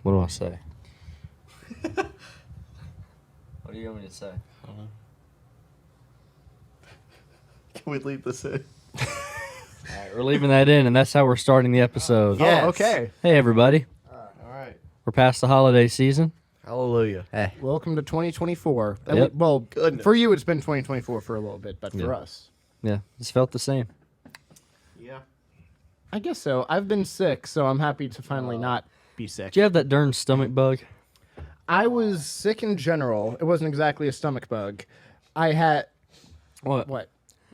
What do I say? What do you want me to say? Can we leave this in? All right, we're leaving that in, and that's how we're starting the episode. Yes. Oh, okay. Hey, everybody. All right. We're past the holiday season. Hallelujah. Hey. Welcome to 2024. Yep. Well, Goodness. for you, it's been 2024 for a little bit, but for Yeah. us, Yeah, it's felt the same. Yeah. I guess so. I've been sick, so I'm happy to finally not be sick. Did you have that darn stomach bug? I was sick in general. It wasn't exactly a stomach bug. I had what?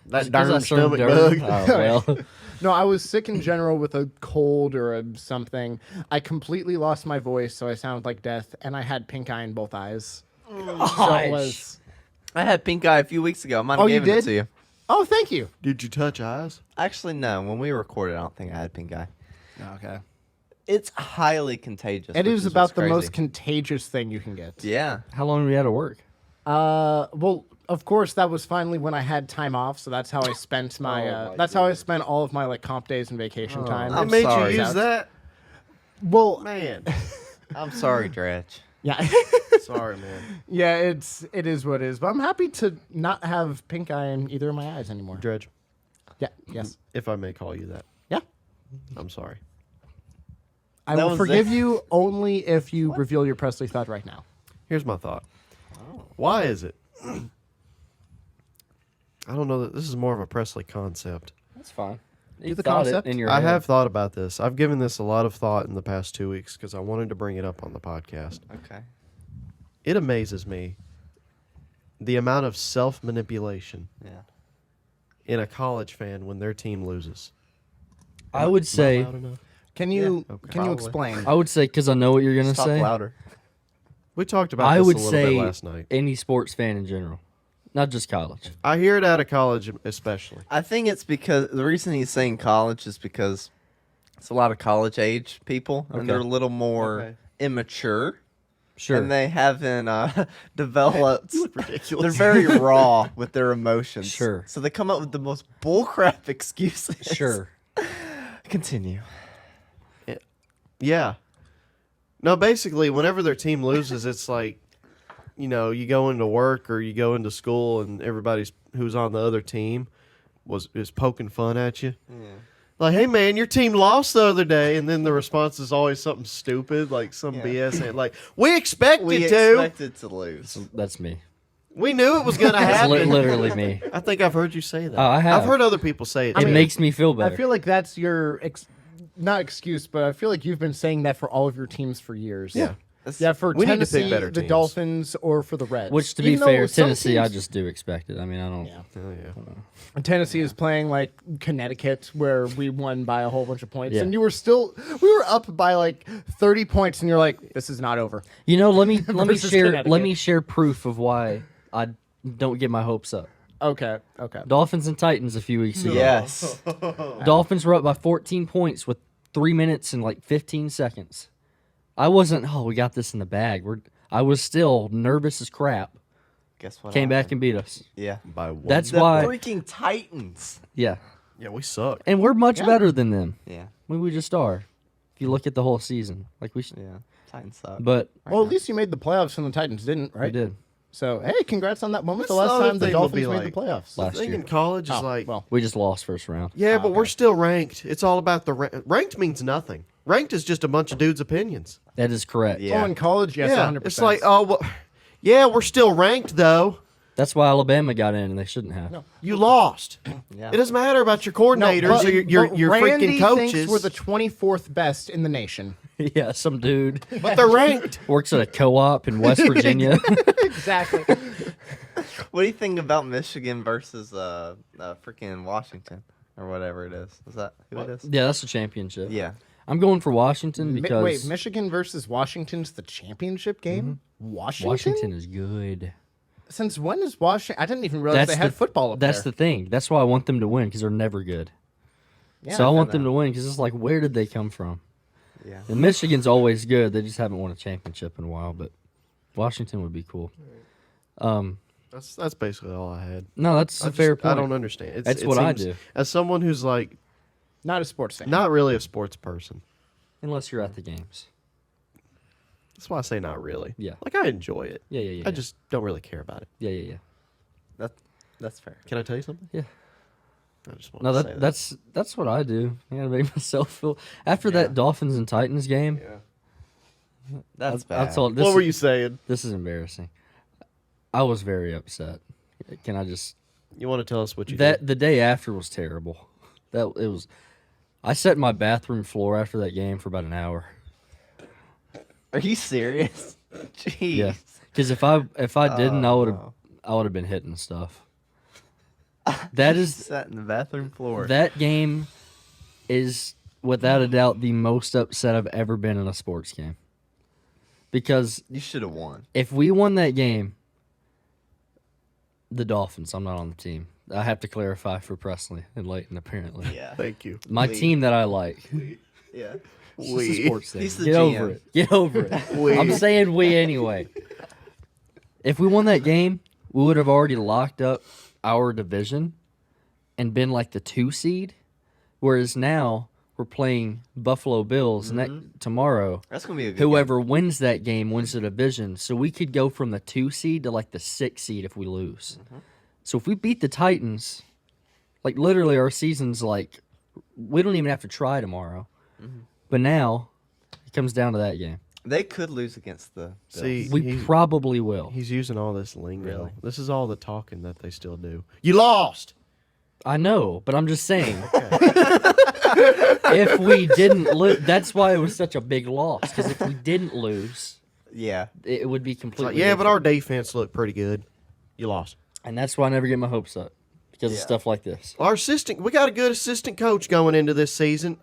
That Is darn that some stomach dirt? bug. Oh, well. No, I was sick in general with a cold or something. I completely lost my voice, so I sounded like death, and I had pink eye in both eyes. So it was. I had pink eye a few weeks ago. I might Oh, have you given it did? to you. Oh, thank you. Did you touch eyes? Actually, no. When we recorded, I don't think I had pink eye. Okay. It's highly contagious. It which is what's about the crazy. most contagious thing you can get. Yeah. How long were you out of work? Well, of course, that was finally when I had time off, so that's how I spent my. That's how I spent all of my comp days and vacation time. I'm It made sorry. you use that? Well, Man. I'm sorry, Dretch. yeah, Sorry, man. yeah, it is what it is. But I'm happy to not have pink eye in either of my eyes anymore. Dredge, Yeah, yes, if I may call you that. yeah. I'm sorry. I That will was forgive it. you only if you reveal your Presley thought right now. Here's my thought. Why is it? I don't know that this is more of a Presley concept. That's fine. Do the concept. in your I head. have thought about this. I've given this a lot of thought in the past 2 weeks because I wanted to bring it up on the podcast. Okay. It amazes me the amount of self-manipulation Yeah. in a college fan when their team loses. I would Am I say, loud enough? Can you okay. can you Probably. explain? I would say, because I know what you're gonna Talk say. louder. We talked about I this would a little say bit last night. any sports fan in general, not just college. I hear it out of college especially. I think it's because the reason he's saying college is because it's a lot of college age people, and Okay. they're a little more Okay. immature. Sure. And they haven't developed. ridiculous. They're very raw with their emotions. Sure. So they come up with the most bullcrap excuses. Sure. Continue. Yeah. No, basically, whenever their team loses, it's like, you know, you go into work or you go into school and everybody's who's on the other team is poking fun at you. Yeah. Like, hey, man, your team lost the other day. And then the response is always something stupid, like some Yeah. BS. And like, we expected We to. expected to lose. That's me. We knew it was going to That's happen. literally me. I think I've heard you say that. Oh, I have. I've heard other people say it. It too. makes me feel better. I feel like that's your not excuse, but I feel like you've been saying that for all of your teams for years. Yeah. Yeah, for We need to pick Tennessee, better the teams. Dolphins, or for the Reds. Which, to be Even though fair, some Tennessee, I teams- just do expect it. I mean, I don't. Yeah. Oh, yeah. And Tennessee is playing like Connecticut, where we won by a whole bunch of points, Yeah. and we were up by like 30 points, and you're like, this is not over. You know, let me Versus share Connecticut. proof of why I don't get my hopes up. Okay. Dolphins and Titans a few weeks ago. Yes. Dolphins were up by 14 points with 3 minutes and like 15 seconds. I wasn't. Oh, we got this in the bag. I was still nervous as crap. Guess what? Came back happened? and beat us. Yeah. By one. That's The why. freaking Titans. Yeah, Yeah, we suck. and we're much better than them. Yeah. We just are. If you look at the whole season, like we should. Yeah. Titans suck. But Well, at least you made the playoffs, and the Titans didn't, right? we did. So hey, congrats on that moment. The What's last the other time the thing will Dolphins be made like? the playoffs. Last The thing year. in college is Oh, like, well, We just lost first round. yeah, but we're okay. still ranked. It's all about the ranked means nothing. Ranked is just a bunch of dudes' opinions. That is correct. Yeah. Oh, in college, yes, 100%. It's like, oh, well, yeah, we're still ranked though. That's why Alabama got in, and they shouldn't have. No. You lost. Yeah. It doesn't matter about your coordinators but- or your but freaking Randy coaches. thinks we're the 24th best in the nation. Yeah, some dude but they're ranked. works at a co-op in West Virginia. Exactly. What do you think about Michigan versus freaking Washington or whatever it is? Is that who it is? Yeah, that's the championship. Yeah. I'm going for Washington because Wait, Michigan versus Washington's the championship game? Washington is good. Since when is Washington? I didn't even realize they had football up That's there. the thing. That's why I want them to win because they're never good. Yeah, so I want know. them to win because it's like, where did they come from? Yeah. And Michigan's always good. They just haven't won a championship in a while, but Washington would be cool. That's basically all I had. No, that's a fair point. I don't understand. That's it what I seems- do. As someone who's like Not a sports fan. not really a sports person. Unless you're at the games. That's why I say not really. Yeah. Like I enjoy it. Yeah. I just don't really care about it. Yeah. That's fair. Can I tell you something? Yeah. I just want No, to say that's what I do. I gotta make myself feel. After that Dolphins and Titans game, That's I bad. told this. What were you saying? This is embarrassing. I was very upset. Can I just? You want to tell us what you That did? the day after was terrible. That it was. I sat in my bathroom floor after that game for about an hour. Are you serious? Jeez. Yeah, because if I didn't, I would have no. been hitting stuff. That is Sat in the bathroom floor. that game is without a doubt the most upset I've ever been in a sports game. Because You should have won. if we won that game, the Dolphins, I'm not on the team. I have to clarify for Presley and Leighton, apparently. Yeah. Thank you. My We- team that I like. Yeah. It's just a sports thing. He's the Get over GM. it. Get over it. I'm saying we anyway. If we won that game, we would have already locked up our division and been like the 2 seed. Whereas now we're playing Buffalo Bills tomorrow. That's gonna be a good Whoever wins that game wins the division. So we could go from the 2 seed to like the 6 seed if we lose. So if we beat the Titans, like literally our season's like, we don't even have to try tomorrow. But now it comes down to that game. They could lose against the Bills. See, We probably will. he's using all this lingo. Really? This is all the talking that they still do. You lost. I know, but I'm just saying. If we didn't lose, that's why it was such a big loss. Because if we didn't lose, Yeah. it would be It's completely like, yeah, but different. our defense looked pretty good. You lost. And that's why I never get my hopes up. Because of Yeah. stuff like this. Our assistant, we got a good assistant coach going into this season.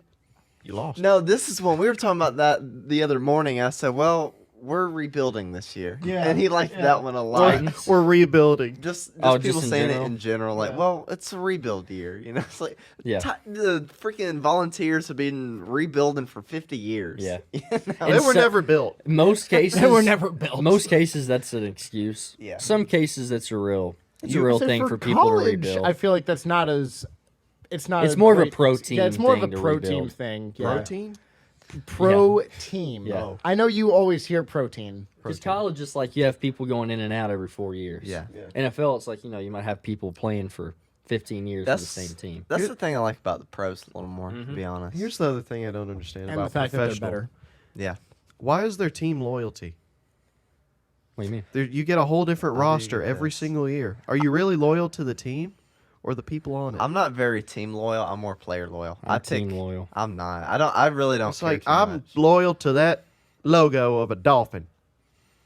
You lost. No, this is when we were talking about that the other morning. I said, "Well, we're rebuilding this year," and he liked that one a lot. Titans. We're rebuilding. Just Oh, people just in saying general? it in general, like, "Well, it's a rebuild year," you know. It's like, Yeah. the freaking Volunteers have been rebuilding for 50 years. Yeah. You know? They And were so- never built. Most cases, They were never built. Most cases, that's an excuse. Yeah. Some cases, that's a real So thing for people college, to rebuild. I feel like that's not as. It's not. It's a more of a great- pro team Yeah, it's more of thing a to pro rebuild. team thing. Yeah. Protein? Pro team. Yeah. I know you always hear protein. Because college is like you have people going in and out every 4 years. Yeah. NFL, it's like, you might have people playing for 15 years That's with the same team. That's the thing I like about the pros a little more, to be honest. Here's the other thing I don't understand And about the fact that they're professional. better. Yeah. Why is there team loyalty? What do you mean? You get a whole different roster get every this. single year. Are you really loyal to the team or the people on it? I'm not very team loyal. I'm more player loyal. I'm I team pick- loyal. I'm not. I really don't It's care like too I'm much. loyal to that logo of a dolphin.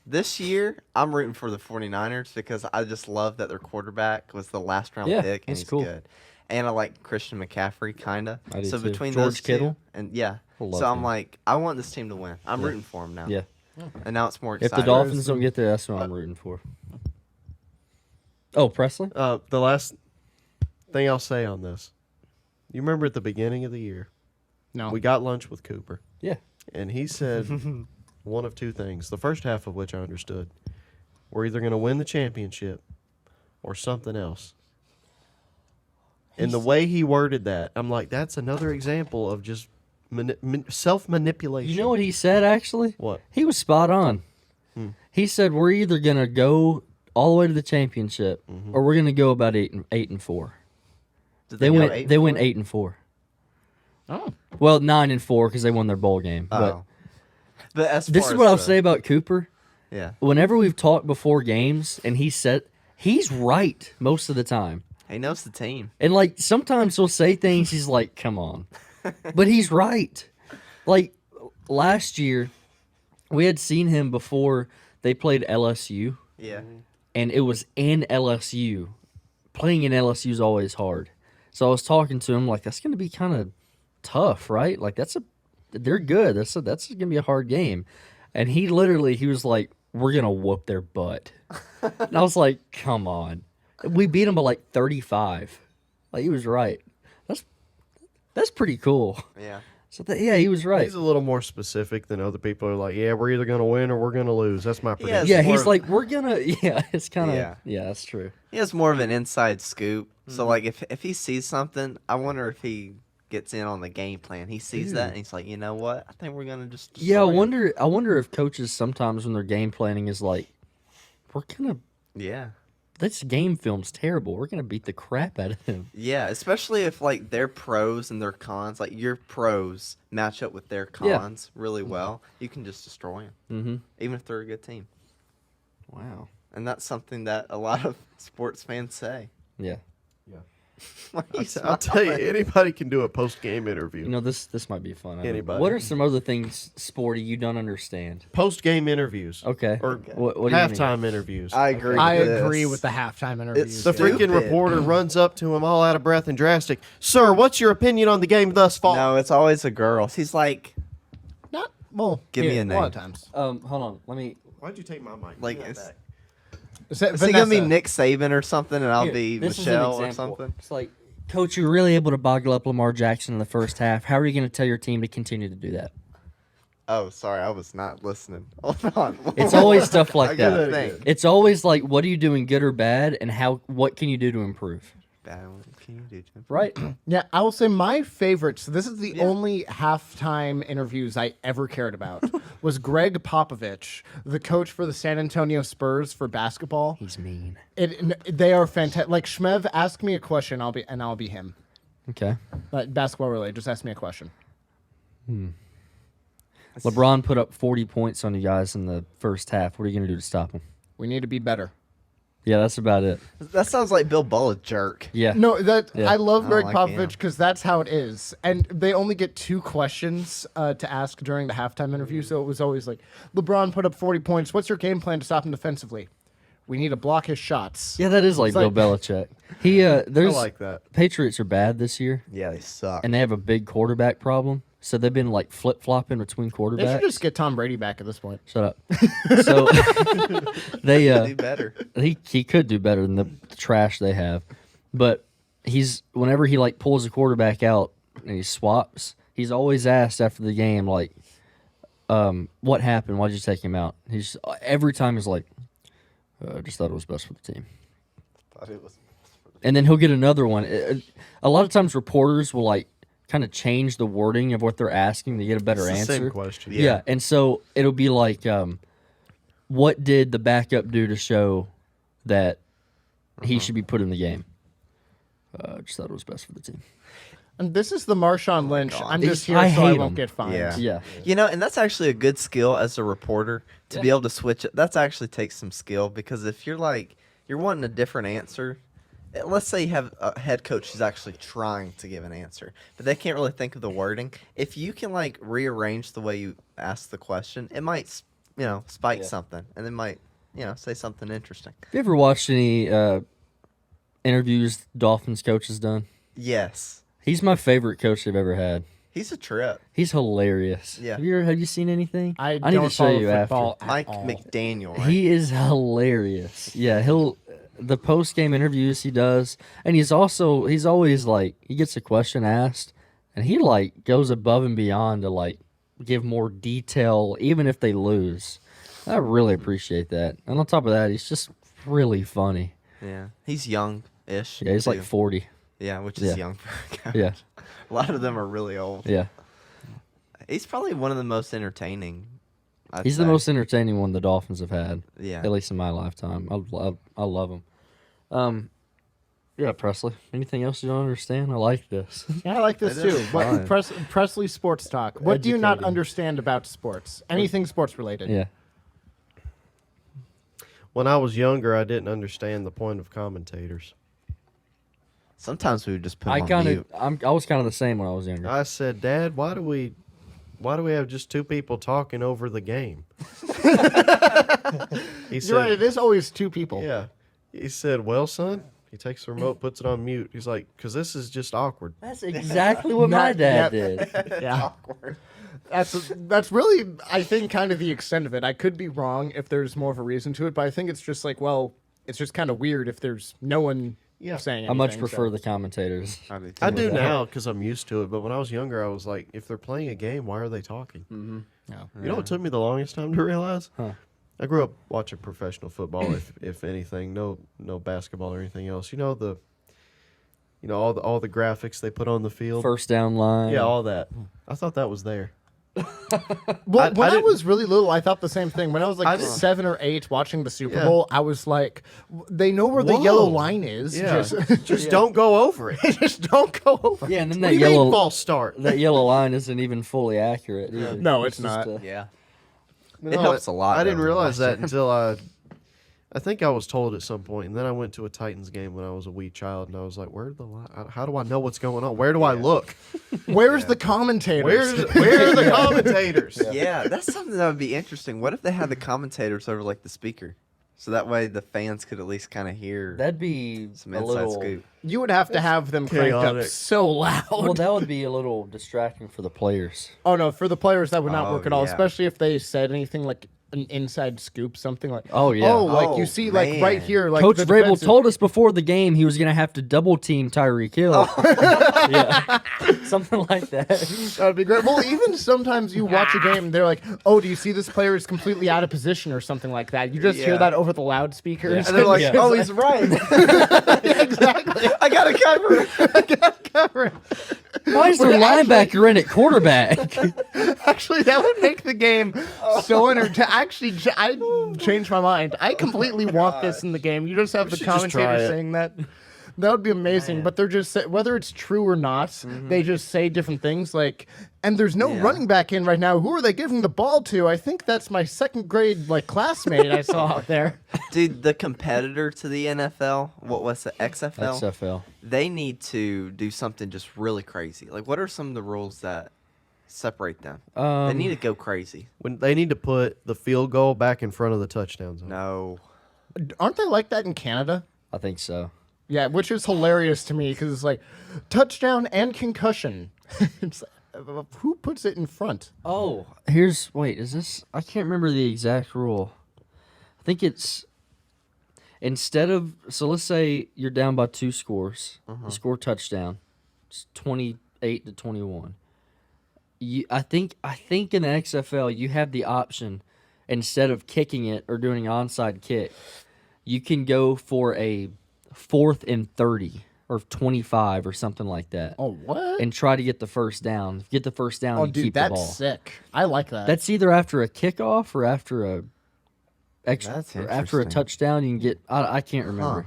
This year, I'm rooting for the 49ers because I just love that their quarterback was the last round Yeah, pick and that's he's cool. good. And I like Christian McCaffrey, kind of. I do So too. between George those Kittle? two, and yeah. I love So I'm him. like, I want this team to win. I'm rooting for them now. Yeah. And now it's more If exciting. the Dolphins don't get there, that's what I'm rooting for. Oh, Presley? The last thing I'll say on this. You remember at the beginning of the year, No. we got lunch with Cooper, Yeah. and he said one of two things. The first half of which I understood. We're either going to win the championship or something else. And the way he worded that, I'm like, that's another example of just self-manipulation. You know what he said, actually? What? He was spot on. He said, we're either going to go all the way to the championship or we're going to go about 8-4. Did They go went 8-4? they went 8-4. Oh. Well, 9-4 because they won their bowl game. Oh. But as This far is what as I'll the- say about Cooper. Yeah. Whenever we've talked before games and he said he's right most of the time. He knows the team. And like sometimes he'll say things he's like, come on. But he's right. Like last year, we had seen him before they played LSU, Yeah. and it was in LSU. Playing in LSU is always hard. So I was talking to him like that's gonna be kind of tough, right? Like they're good. That's gonna be a hard game. And he was like, we're gonna whoop their butt. And I was like, come on. We beat him by like 35. Like he was right. That's pretty cool. Yeah. So yeah, he was right. He's a little more specific than other people. Are like, yeah, we're either going to win or we're going to lose. That's my prediction. Yeah, more he's of- like, we're gonna. Yeah, it's kind of. Yeah. Yeah, that's true. He has more of an inside scoop. So like if he sees something, I wonder if he gets in on the game plan. He sees that and he's like, you know what? I think we're gonna just Yeah, I destroy him." wonder. I wonder if coaches sometimes when their game planning is like, we're gonna. Yeah. This game film's terrible. We're gonna beat the crap out of them. Yeah, especially if like their pros and their cons, like your pros match up with their Yeah. cons really well, you can just destroy them, Mm-hmm. even if they're a good team. Wow. And that's something that a lot of sports fans say. Yeah. Why are you I'll tell you, smiling? anybody can do a post-game interview. You know this might be fun. I don't know. Anybody. What are some other things, Sporty, you don't understand? Post-game interviews. Okay. Or What do you mean? halftime interviews. I agree. I with agree this. with the halftime interviews. The too. freaking reporter runs up to him all out of breath and drastic. Sir, what's your opinion on the game thus far? No, it's always a girl. He's like, Not well. Give me here, a A name. lot of times. Hold on. Let me. Why'd you take my mic? like, Give me is, that back. Is is he gonna be Vanessa. Nick Saban or something, and I'll Here, be this is an Michelle or example. something? It's like, Coach, you're really able to boggle up Lamar Jackson in the first half. How are you going to tell your team to continue to do that? Oh, sorry, I was not listening. Hold on. It's always stuff like I gotta that. think. It's always like, what are you doing good or bad, and what can you do to improve? Bad one. Can you do, Jim? Right? Yeah, I will say my favorite. So this is the Yeah. only halftime interviews I ever cared about. Was Greg Popovich, the coach for the San Antonio Spurs for basketball. He's mean. They are fantastic. Like Shmev, ask me a question, I'll be him. Okay. Basketball related. Just ask me a question. LeBron put up 40 points on you guys in the first half. What are you going to do to stop him? We need to be better. Yeah, that's about it. That sounds like Bill Bull, a jerk. Yeah. No, Yeah. I love I Greg don't like him. Popovich because that's how it is, and they only get 2 questions to ask during the halftime interview. So it was always like, LeBron put up 40 points. What's your game plan to stop him defensively? We need to block his shots. Yeah, that is like It's Bill like- Belichick. There's I like that. Patriots are bad this year, Yeah, they suck. and they have a big quarterback problem. So they've been like flip flopping between They quarterbacks. should just get Tom Brady back at this point. Shut up. So they do better. he could do better than the trash they have, but whenever he like pulls a quarterback out and he swaps, he's always asked after the game like, what happened? Why'd you take him out? He's every time he's like, I just thought it was best for the team. Thought it was- And then he'll get another one. A lot of times reporters will like kind of change the wording of what they're asking to get a better It's the answer. same question. Yeah. And so it'll be like, what did the backup do to show that he should be put in the game? I just thought it was best for the team. And this is the Marshawn Lynch. God. I'm just These- here I so I hate won't him. get fined. Yeah. Yeah. You know, and that's actually a good skill as a reporter to be able to switch it. That's actually takes some skill because if you're like, you're wanting a different answer, let's say you have a head coach who's actually trying to give an answer, but they can't really think of the wording. If you can like rearrange the way you ask the question, it might, spike something and it might, say something interesting. Have you ever watched any interviews Dolphins coach has done? Yes. He's my favorite coach they've ever had. He's a trip. He's hilarious. Yeah. Have you seen anything? I need don't to show follow you football after. at Mike all. McDaniel, right? He is hilarious. Yeah, the post game interviews he does, and he's always like he gets a question asked, and he like goes above and beyond to like give more detail, even if they lose. I really appreciate that. And on top of that, he's just really funny. Yeah. He's young-ish. Yeah, he's like too. 40. Yeah, which Yeah. is young for a coach. Yeah, A lot of them are really old. yeah. He's probably one of the most entertaining. I'd He's the say. most entertaining one the Dolphins have had, Yeah. at least in my lifetime. I love him. Yeah, Presley. Anything else you don't understand? I like this. Yeah, I like this It too. is What, fun. Presley Sports Talk. What do you not Educating. understand about sports? Anything sports related? Yeah. When I was younger, I didn't understand the point of commentators. Sometimes we would just put I him on mute. I was kind of the same when I was younger. I said, Dad, why do we have just 2 people talking over the game? He You're right. It said, is always 2 people. yeah. He said, well, son, he takes the remote, puts it on mute. He's like, because this is just awkward. That's exactly what my dad did. Yeah. That's really, I think, kind of the extent of it. I could be wrong if there's more of a reason to it, but I think it's just like, well, it's just kind of weird if there's no one Yeah. saying I much anything, prefer so. the commentators. I do now because I'm used to it. But when I was younger, I was like, if they're playing a game, why are they talking? Mm-hmm. No. You know what took me the longest time to realize? Huh. I grew up watching professional football, if anything, no basketball or anything else. You know all the graphics they put on the field. First down line. Yeah, all that. I thought that was there. Well, when I didn't- was really little, I thought the same thing. When I was I like didn't- 7 or 8 watching the Super Yeah. Bowl, I was like, they know where the Whoa. yellow line is. Yeah, Just, just don't go over it. just don't go over. Yeah, and then What that do you mean yellow false start? that yellow line isn't even fully accurate either. No, it's just, not. Yeah. No, It helps a lot, I didn't though, realize when you that until I think I was told at some point, and then I went to a Titans game when I was a wee child, and I was like, "Where the line? How do I know what's going on? Where do I look? Where's the commentators? Where are the commentators?" Yeah, that's something that would be interesting. What if they had the commentators over like the speaker, so that way the fans could at least kind of hear That'd be some a inside little. scoop? You would have to have them cranked up chaotic. so loud. Well, that would be a little distracting for the players. Oh no, for the players that would not Oh, work at all, yeah. especially if they said anything like an inside scoop, something like, Oh, yeah. oh, like Oh, you see, like right man. here, like Coach the Vrabel defensive- told us before the game he was going to have to double team Tyreek Hill. Yeah, something like that. That'd be great. Well, even sometimes you watch a game, they're like, "Oh, do you see this player is completely out of position or something like that?" You just hear Yeah. that over the loudspeakers, And they're like, Yeah. "Oh, he's right. exactly. I got to cover." Why is their linebacker in at quarterback? Actually, that would make the game so entertaining. Actually, I changed my mind. I completely want this in the game. You just have the should just try commentator it. saying that. That would be amazing. But they're just whether it's true or not, they just say different things. Like, and there's no Yeah. running back in right now. Who are they giving the ball to? I think that's my second grade classmate I saw out there. Dude, the competitor to the NFL, what was it, XFL? XFL. They need to do something just really crazy. Like, what are some of the rules that separate them? They need to go crazy. When they need to put the field goal back in front of the touchdown zone. No. Aren't they like that in Canada? I think so. Yeah, which is hilarious to me because it's like touchdown and concussion. It's, who puts it in front? Oh, is this? I can't remember the exact rule. I think it's instead of, so let's say you're down by 2 scores, you score touchdown, it's 28-21. I think in the XFL you have the option, instead of kicking it or doing an onside kick, you can go for a 4th and 30 or 25 or something like that. Oh, what? And try to get the first down. Get the first down Oh, and dude, keep the that's ball. sick. I like that. That's either after a kickoff or after a That's or after a interesting. touchdown. You can get. I can't remember.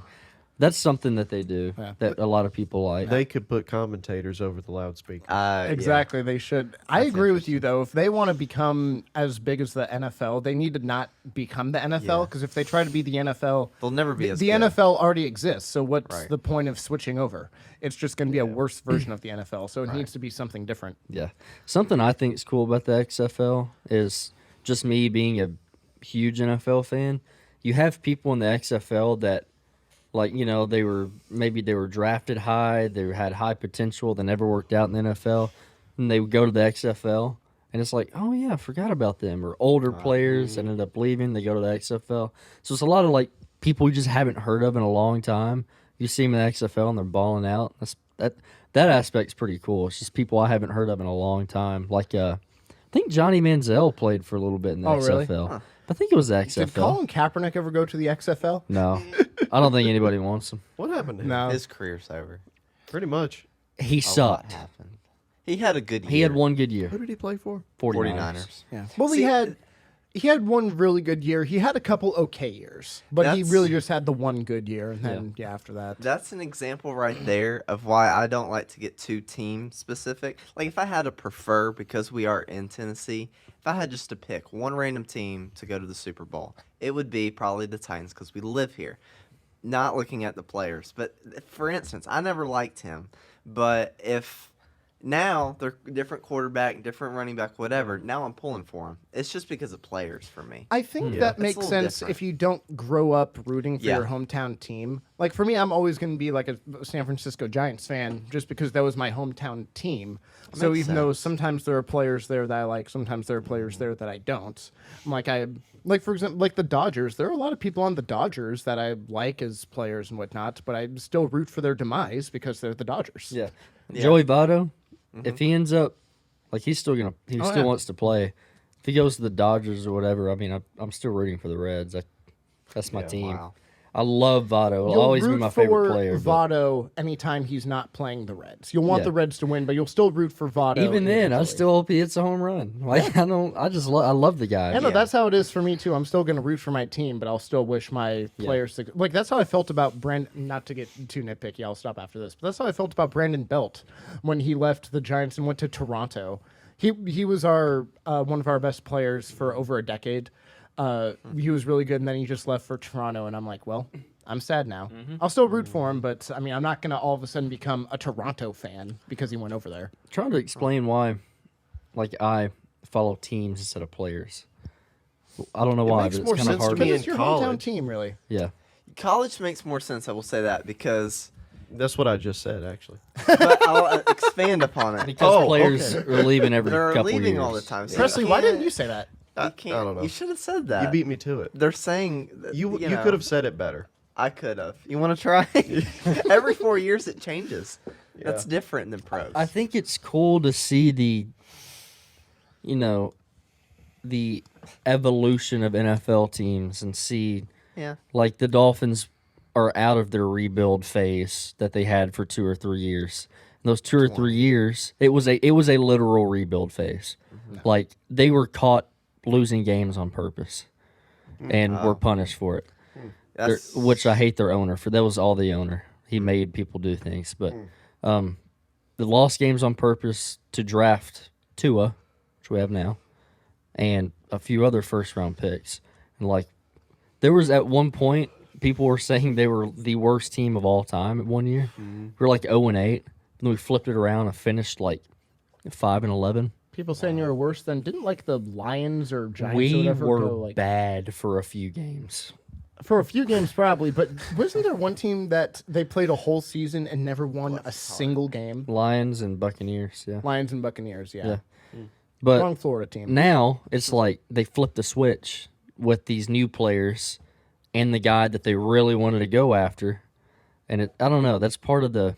That's something that they do Yeah. that a lot of people like. They could put commentators over the loudspeaker. Exactly, they should. I agree with you though. If they want to become as big as the NFL, they need to not become the NFL Yeah. because if they try to be the NFL, They'll never be the, as the good. NFL already exists. So what's Right. the point of switching over? It's just going to be a worse version of the NFL. So it needs to be something different. Yeah, something I think is cool about the XFL is just me being a huge NFL fan. You have people in the XFL that, like, you know, they were drafted high, they had high potential, they never worked out in the NFL, and they would go to the XFL, and it's like, oh yeah, I forgot about them. Or older players that ended up leaving, they go to the XFL. So it's a lot of like people you just haven't heard of in a long time. You see them in the XFL and they're balling out. That aspect's pretty cool. It's just people I haven't heard of in a long time. Like I think Johnny Manziel played for a little bit in the Oh, really? XFL. But I think it was the XFL. Did Colin Kaepernick ever go to the XFL? No, I don't think anybody wants him. What happened to him? No. His career's over. Pretty much. He A lot sucked. happened. He had a good year. He had one good year. Who did he play for? 49ers. Yeah. Well, See, he had one really good year. He had a couple okay years, but he That's- really just had the one good year, and then after that. That's an example right there of why I don't like to get too team specific. Like if I had to prefer, because we are in Tennessee, if I had just to pick one random team to go to the Super Bowl, it would be probably the Titans because we live here. Not looking at the players, but for instance, I never liked him. But if Now they're different quarterback, different running back, whatever. Now I'm pulling for them. It's just because of players for me. I think Yeah. that It's a makes little sense different. if you don't grow up rooting for Yeah. your hometown team. Like for me, I'm always going to be like a San Francisco Giants fan just because that was my hometown team. So Makes even though sense. sometimes there are players there that I like, sometimes there are players there that I don't. Like for example, like the Dodgers. There are a lot of people on the Dodgers that I like as players and whatnot, but I still root for their demise because they're the Dodgers. Yeah. Yeah. Joey Votto, if he ends up, like he still yeah. wants to play. If he goes to the Dodgers or whatever, I mean, I'm still rooting for the Reds. That's my Yeah, team. Wow. I love Votto. He'll You'll always be root my for favorite player. But Votto anytime he's not playing the Reds. You'll want Yeah. the Reds to win, but you'll still root for Votto. even then, I individually. still hope he hits a home run. Like I love the guy. I know Yeah. that's how it is for me too. I'm still going to root for my team, but I'll still wish my players to like. That's how I felt about Brandon. Not to get too nitpicky, I'll stop after this. But that's how I felt about Brandon Belt when he left the Giants and went to Toronto. He was our one of our best players for over a decade. He was really good, and then he just left for Toronto. And I'm like, well, I'm sad now. I'll still root for him, but I mean, I'm not going to all of a sudden become a Toronto fan because he went over there. Trying to explain why, like I follow teams instead of players. I don't know why, makes but more it's kind of sense to hard. me Because in it's your hometown college. team, really. Yeah. College makes more sense. I will say that because, That's what I just said, actually. but I'll expand upon it. Because players are leaving every They're couple leaving years. all the time. So Presley, why didn't you say that? You can't. I don't know. You should have said that. You beat me to it. They're saying that, You know, could have said it better. I could have. You want to try? Every 4 years it changes. That's different than pros. I think it's cool to see the evolution of NFL teams and see yeah. like the Dolphins are out of their rebuild phase that they had for 2 or 3 years. And those 2 or 3 years, it was a literal rebuild phase. Like they were caught losing games on purpose and were punished for it. That's, Which I hate their owner for. That was all the owner. He made people do things, but the lost games on purpose to draft Tua, which we have now, and a few other first round picks. And like there was at one point people were saying they were the worst team of all time at one year. We were like 0-8, and then we flipped it around and finished like 5-11. People saying you were worse than didn't like the Lions or Giants or We whatever were go like bad for a few games. for a few games probably, but wasn't there one team that they played a whole season and never won a single game? Lions and Buccaneers, yeah. Lions and Buccaneers, yeah. But Wrong Florida team. now it's like they flipped the switch with these new players and the guy that they really wanted to go after. And I don't know, that's part of the.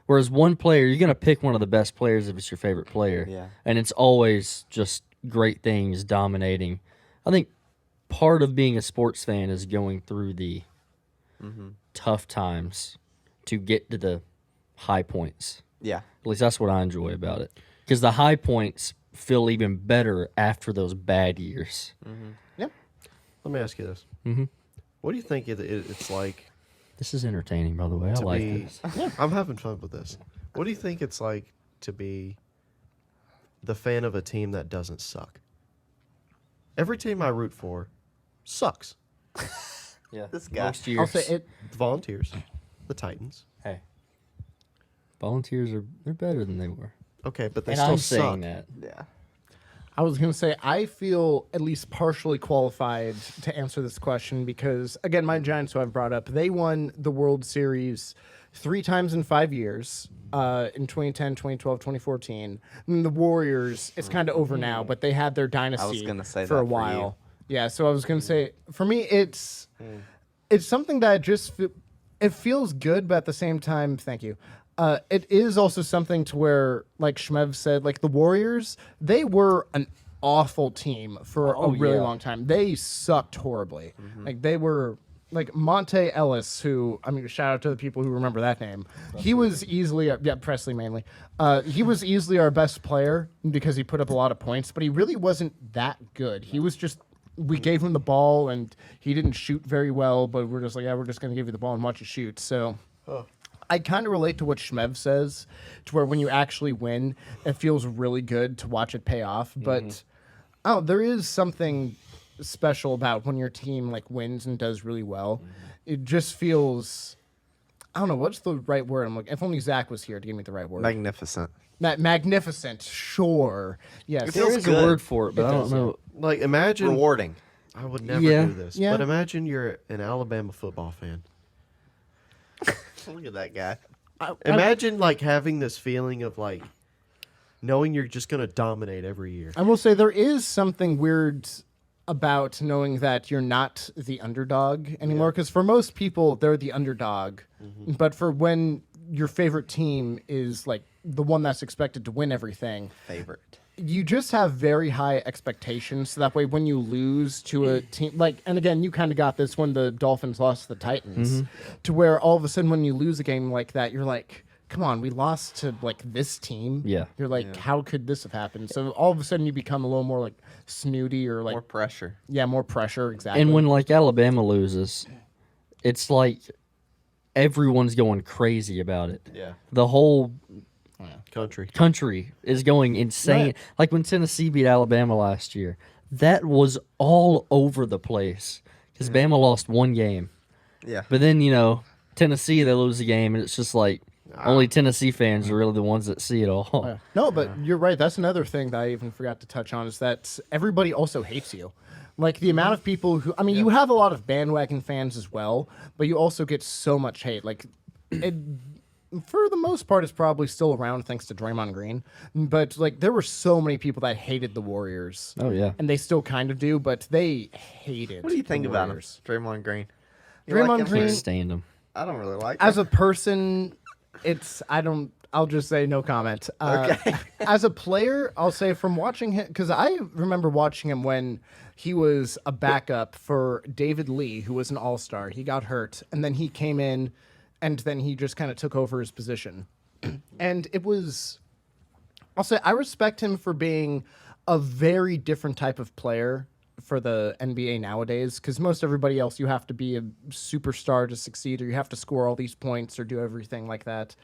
Whereas one player, you're going to pick one of the best players if it's your favorite player. Yeah. And it's always just great things dominating. I think part of being a sports fan is going through the tough times to get to the high points. yeah. At least that's what I enjoy about it. Because the high points feel even better after those bad years. Yep. Let me ask you this. What do you think it's like This is entertaining, by the way. I to like be... this. I'm having fun with this. What do you think it's like to be the fan of a team that doesn't suck? Every team I root for sucks. Yeah, This guy. Most years. I'll say it. The Volunteers, the Titans. Hey, Volunteers they're better than they were. Okay, but they And still I'm suck. saying that. Yeah. I was going to say, I feel at least partially qualified to answer this question because, again, my Giants, who I've brought up, they won the World Series 3 times in 5 years in 2010, 2012, 2014. And the Warriors, it's kind of over now, but they had their dynasty gonna say for that a for while. Yeah, so I was going to say, for me, it's something that it feels good, but at the same time, thank you. It is also something to where, like Shmev said, like the Warriors, they were an awful team for a really yeah. long time. They sucked horribly. Like they were like Monte Ellis, who I mean, shout out to the people who remember that name. He was easily, Presley mainly. He was easily our best player because he put up a lot of points, but he really wasn't that good. He was just. We gave him the ball and he didn't shoot very well, but we're just like, yeah, we're just going to give you the ball and watch you shoot. So I kind of relate to what Shmev says, to where when you actually win, it feels really good to watch it pay off. But there is something special about when your team like wins and does really well. It just feels, I don't know, what's the right word? I'm like, if only Zach was here to give me the right word. Magnificent. Magnificent, sure. Yes. It There feels is a good. word for it, but It I don't does, know. Like imagine Rewarding. I would never Yeah. do this, Yeah. but imagine you're an Alabama football fan. Look at that guy. Imagine like having this feeling of like knowing you're just gonna dominate every year. I will say there is something weird about knowing that you're not the underdog anymore. Because for most people, they're the underdog. But for when your favorite team is like the one that's expected to win everything, Favorite. you just have very high expectations. So that way, when you lose to a team, like, and again, you kind of got this when the Dolphins lost to the Titans, to where all of a sudden, when you lose a game like that, you're like, come on, we lost to like this team. Yeah. You're like, how could this have happened? So all of a sudden, you become a little more like snooty or like, More pressure. more pressure. Exactly. And when like Alabama loses, it's like everyone's going crazy about it. Yeah. The whole Country. country is going insane. Right. Like when Tennessee beat Alabama last year, that was all over the place because Bama lost one game. Yeah. But then, Tennessee, they lose a game, and it's just like only Tennessee fans are really the ones that see it all. Yeah. No, but you're right. That's another thing that I even forgot to touch on is that everybody also hates you. Like the amount of people who, I mean, you have a lot of bandwagon fans as well, but you also get so much hate. Like, it, for the most part, it's probably still around thanks to Draymond Green. But like, there were so many people that hated the Warriors. Oh, yeah. And they still kind of do, but they hated. What do you think the about him, Warriors. Draymond Green? You Draymond like him? Green- Can't stand them. I don't really like As him. a person, I'll just say no comment. Okay. As a player, I'll say from watching him, because I remember watching him when he was a backup for David Lee, who was an all-star. He got hurt, and then he came in, and then he just kind of took over his position. And it was, I'll say, I respect him for being a very different type of player for the NBA nowadays, because most everybody else, you have to be a superstar to succeed, or you have to score all these points or do everything like that.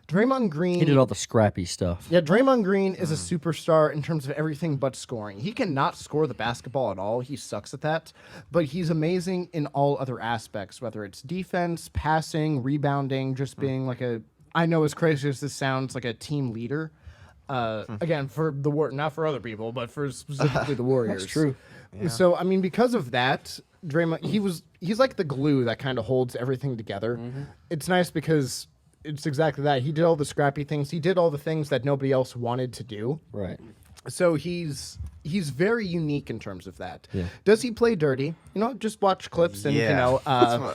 Draymond Green. He did all the scrappy stuff. Yeah, Draymond Green is a superstar in terms of everything but scoring. He cannot score the basketball at all. He sucks at that. But he's amazing in all other aspects, whether it's defense, passing, rebounding, just being like I know as crazy as this sounds, like a team leader. Again, for the not for other people, but for specifically the Warriors. That's true. So I mean, because of that, Draymond, he's like the glue that kind of holds everything together. It's nice because it's exactly that. He did all the scrappy things. He did all the things that nobody else wanted to do. Right. So he's very unique in terms of that. Yeah. Does he play dirty? Just watch clips and yeah.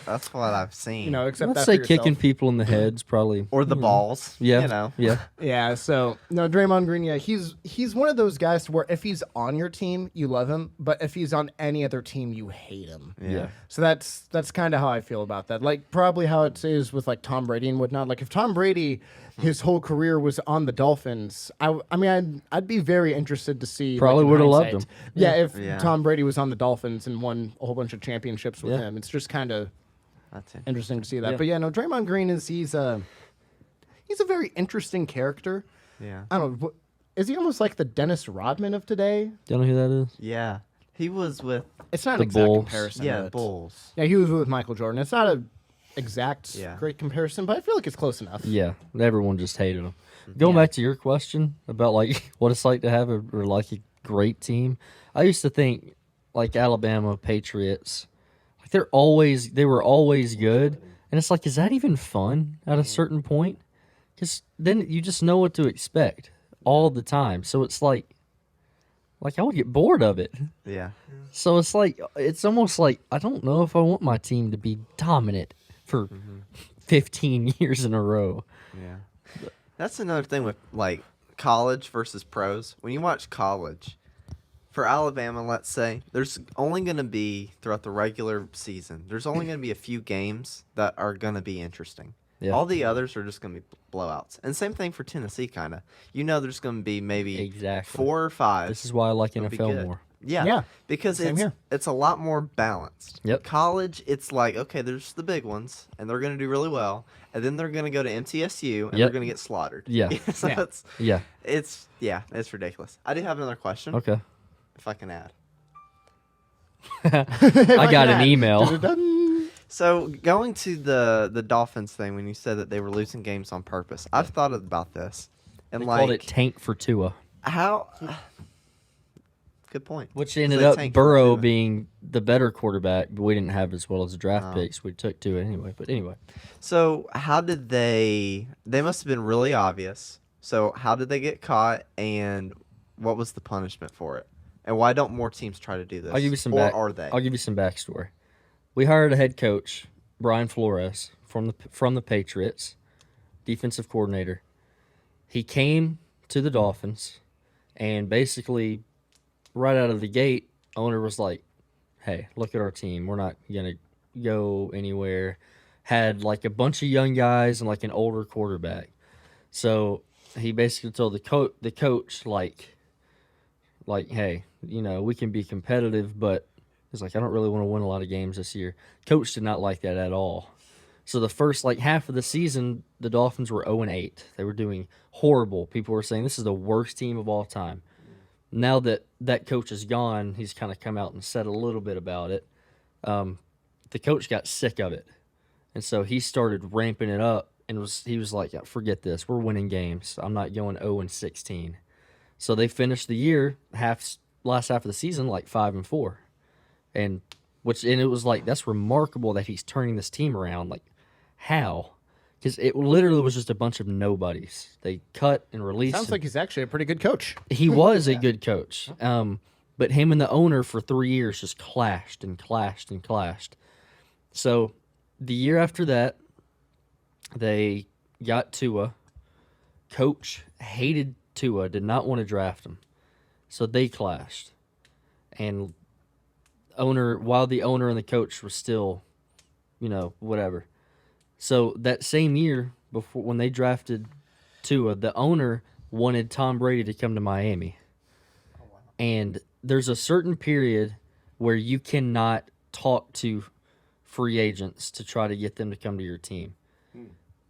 That's what I've seen. accept Let's that say for kicking yourself. people in the heads, probably. or the balls. Yeah. Yeah. Yeah, so no, Draymond Green, yeah, he's one of those guys where if he's on your team, you love him, but if he's on any other team, you hate him. Yeah. So that's kind of how I feel about that. Like probably how it is with like Tom Brady and whatnot. Like if Tom Brady, his whole career was on the Dolphins, I mean I'd be very interested to see. Probably in would've loved hindsight. him. Yeah, if Yeah. Tom Brady was on the Dolphins and won a whole bunch of championships with Yeah. him, it's just kind of That's it. interesting to see that. Yeah. But yeah, no, Draymond Green he's a very interesting character. Yeah. I don't know. Is he almost like the Dennis Rodman of today? Do you know who that is? Yeah. He was with It's not The an exact Bulls. comparison. but- Bulls. Yeah, he was with Michael Jordan. It's not a exact Yeah. great comparison, but I feel like it's close enough. Yeah. Everyone just hated him. Going back to your question about like what it's like to have a great team, I used to think like Alabama Patriots, like they were always good, and it's like, is that even fun at a certain point? Because then you just know what to expect all the time. So it's like I would get bored of it. Yeah. So it's almost like I don't know if I want my team to be dominant for 15 years in a row. Yeah. That's another thing with like college versus pros. When you watch college, for Alabama, let's say, there's only going to be throughout the regular season, there's only going to be a few games that are going to be interesting. Yeah. All the others are just going to be blowouts. And same thing for Tennessee, kind of. There's going to be maybe Exactly. 4 or 5. This is why I like It'll be NFL good. more. Yeah. Yeah. Because Same here. it's a lot more balanced. Yep. College, it's like, okay, there's the big ones, and they're going to do really well. And then they're going to go to MTSU, and they're Yep. going to get slaughtered. Yeah. so Yeah. Yeah. it's ridiculous. I do have another question, Okay. if I can add. I got an email. Dun-dun-dun. So going to the Dolphins thing, when you said that they were losing games on purpose, I've thought about this. And They like called it tank for Tua, how? Good point. which ended they up tank for Burrow Tua. being the better quarterback, but we didn't have as well as the draft Oh. picks. We took Tua anyway. But anyway, So how did they? They must have been really obvious. So how did they get caught, and what was the punishment for it? And why don't more teams try to do this? I'll give you some or are they? I'll give you some backstory. We hired a head coach, Brian Flores, from the Patriots, defensive coordinator. He came to the Dolphins, and basically, right out of the gate, owner was like, "Hey, look at our team. We're not gonna go anywhere." Had like a bunch of young guys and like an older quarterback. So he basically told the coach like, hey, we can be competitive, but he's like, I don't really want to win a lot of games this year. Coach did not like that at all. So the first like half of the season, the Dolphins were 0-8. They were doing horrible. People were saying this is the worst team of all time. Now that coach is gone, he's kind of come out and said a little bit about it. The coach got sick of it, and so he started ramping it up. And he was like, yeah, forget this. We're winning games. I'm not going 0-16. So they finished the year last half of the season like 5-4, and it was like that's remarkable that he's turning this team around. Like how? Because it literally was just a bunch of nobodies. They cut and released. Sounds like he's actually a pretty good coach. He was a good coach. But him and the owner for 3 years just clashed and clashed and clashed. So the year after that, they got Tua. Coach hated Tua, did not want to draft him. So they clashed. And while the owner and the coach were still, whatever. So that same year, before when they drafted Tua, the owner wanted Tom Brady to come to Miami. And there's a certain period where you cannot talk to free agents to try to get them to come to your team.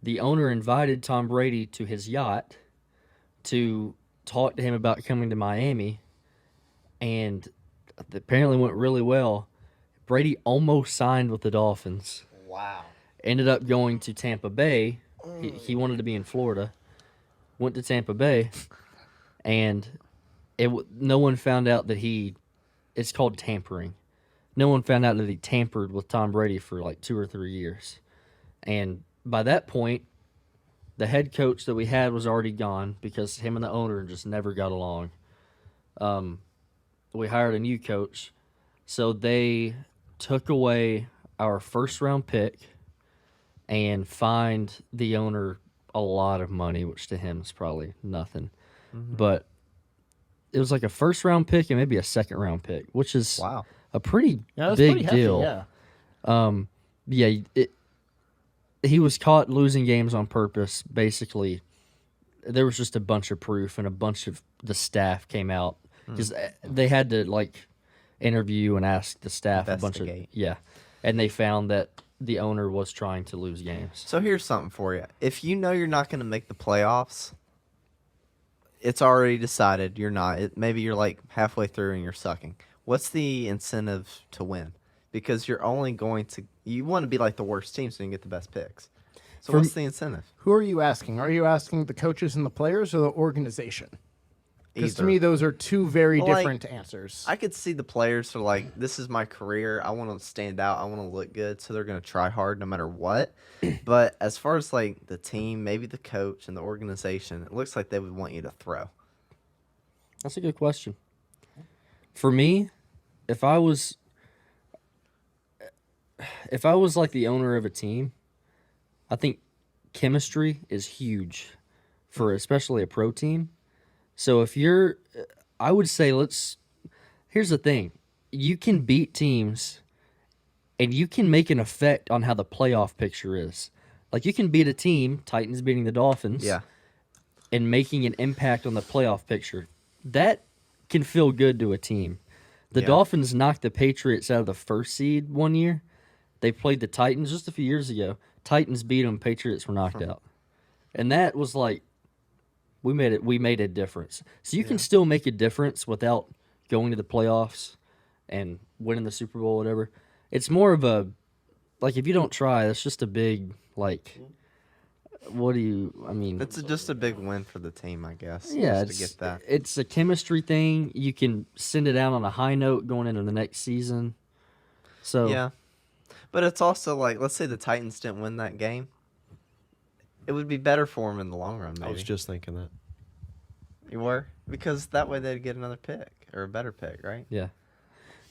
The owner invited Tom Brady to his yacht to talk to him about coming to Miami, and it apparently went really well. Brady almost signed with the Dolphins. Wow. Ended up going to Tampa Bay. He wanted to be in Florida. Went to Tampa Bay, and no one found out that it's called tampering. No one found out that he tampered with Tom Brady for like 2 or 3 years. And by that point, the head coach that we had was already gone because him and the owner just never got along. We hired a new coach. So they took away our first-round pick and fined the owner a lot of money, which to him is probably nothing. But it was like a first-round pick and maybe a second-round pick, which is Wow. a pretty Yeah, that's big pretty hefty, deal. yeah. He was caught losing games on purpose. Basically, there was just a bunch of proof, and a bunch of the staff came out because they had to interview and ask the staff a bunch of and they found that the owner was trying to lose games. So here's something for you. If you know you're not going to make the playoffs, it's already decided you're not. Maybe you're like halfway through and you're sucking. What's the incentive to win? Because you're only going to – you want to be like the worst team so you can get the best picks. So what's the incentive? Who are you asking? Are you asking the coaches and the players or the organization? Because to Either. me, those are two very Well, different answers. I could see the players are like, this is my career. I want to stand out. I want to look good. So they're going to try hard no matter what. But as far as like the team, maybe the coach and the organization, it looks like they would want you to throw. That's a good question. For me, if I was like the owner of a team, I think chemistry is huge for especially a pro team. So I would say here's the thing. You can beat teams and you can make an effect on how the playoff picture is. Like you can beat a team, Titans beating the Dolphins, and making an impact on the playoff picture. That can feel good to a team. The Dolphins knocked the Patriots out of the first seed one year. They played the Titans just a few years ago. Titans beat them, Patriots were knocked out. And that was like, we made a difference. So you can still make a difference without going to the playoffs and winning the Super Bowl or whatever. It's more of a, like, if you don't try, that's just a big, like, what do you? I mean, It's just a big win for the team, I guess. yeah, just to get that. it's a chemistry thing. You can send it out on a high note going into the next season. So Yeah. But it's also like, let's say the Titans didn't win that game. It would be better for them in the long run, maybe. I was just thinking that. You were? Because that way they'd get another pick or a better pick, right? yeah,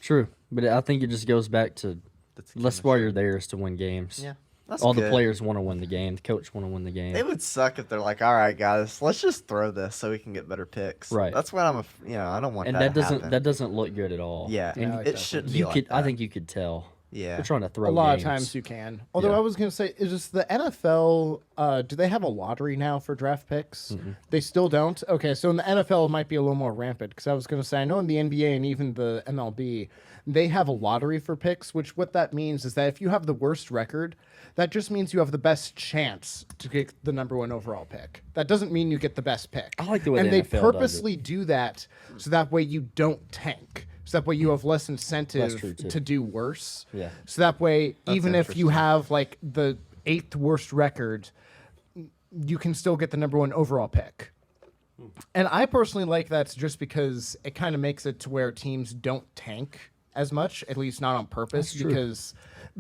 true. But I think it just goes back to that's why you're there is to win games. Yeah. That's All good. the players want to win the game. The coach want to win the game. It would suck if they're like, all right, guys, let's just throw this so we can get better picks. Right. That's what I don't want and that that to happen. doesn't look good at all. Yeah. and No, it shouldn't be you like could. that. I think you could tell. Yeah. They're trying to throw A lot games. of times you can. Although Yeah. I was going to say, is just the NFL, do they have a lottery now for draft picks? They still don't? Okay, so in the NFL, it might be a little more rampant because I was going to say, I know in the NBA and even the MLB, they have a lottery for picks, which what that means is that if you have the worst record, that just means you have the best chance to get the number 1 overall pick. That doesn't mean you get the best pick. I like the way and the they NFL does it. purposely do that so that way you don't tank. So that way you have less That's incentive true, too. to do worse. Yeah. So that way, even if you interesting. have like the 8th worst record, you can still get the number 1 overall pick. And I personally like that just because it kind of makes it to where teams don't tank as much, at least not on purpose, That's true. because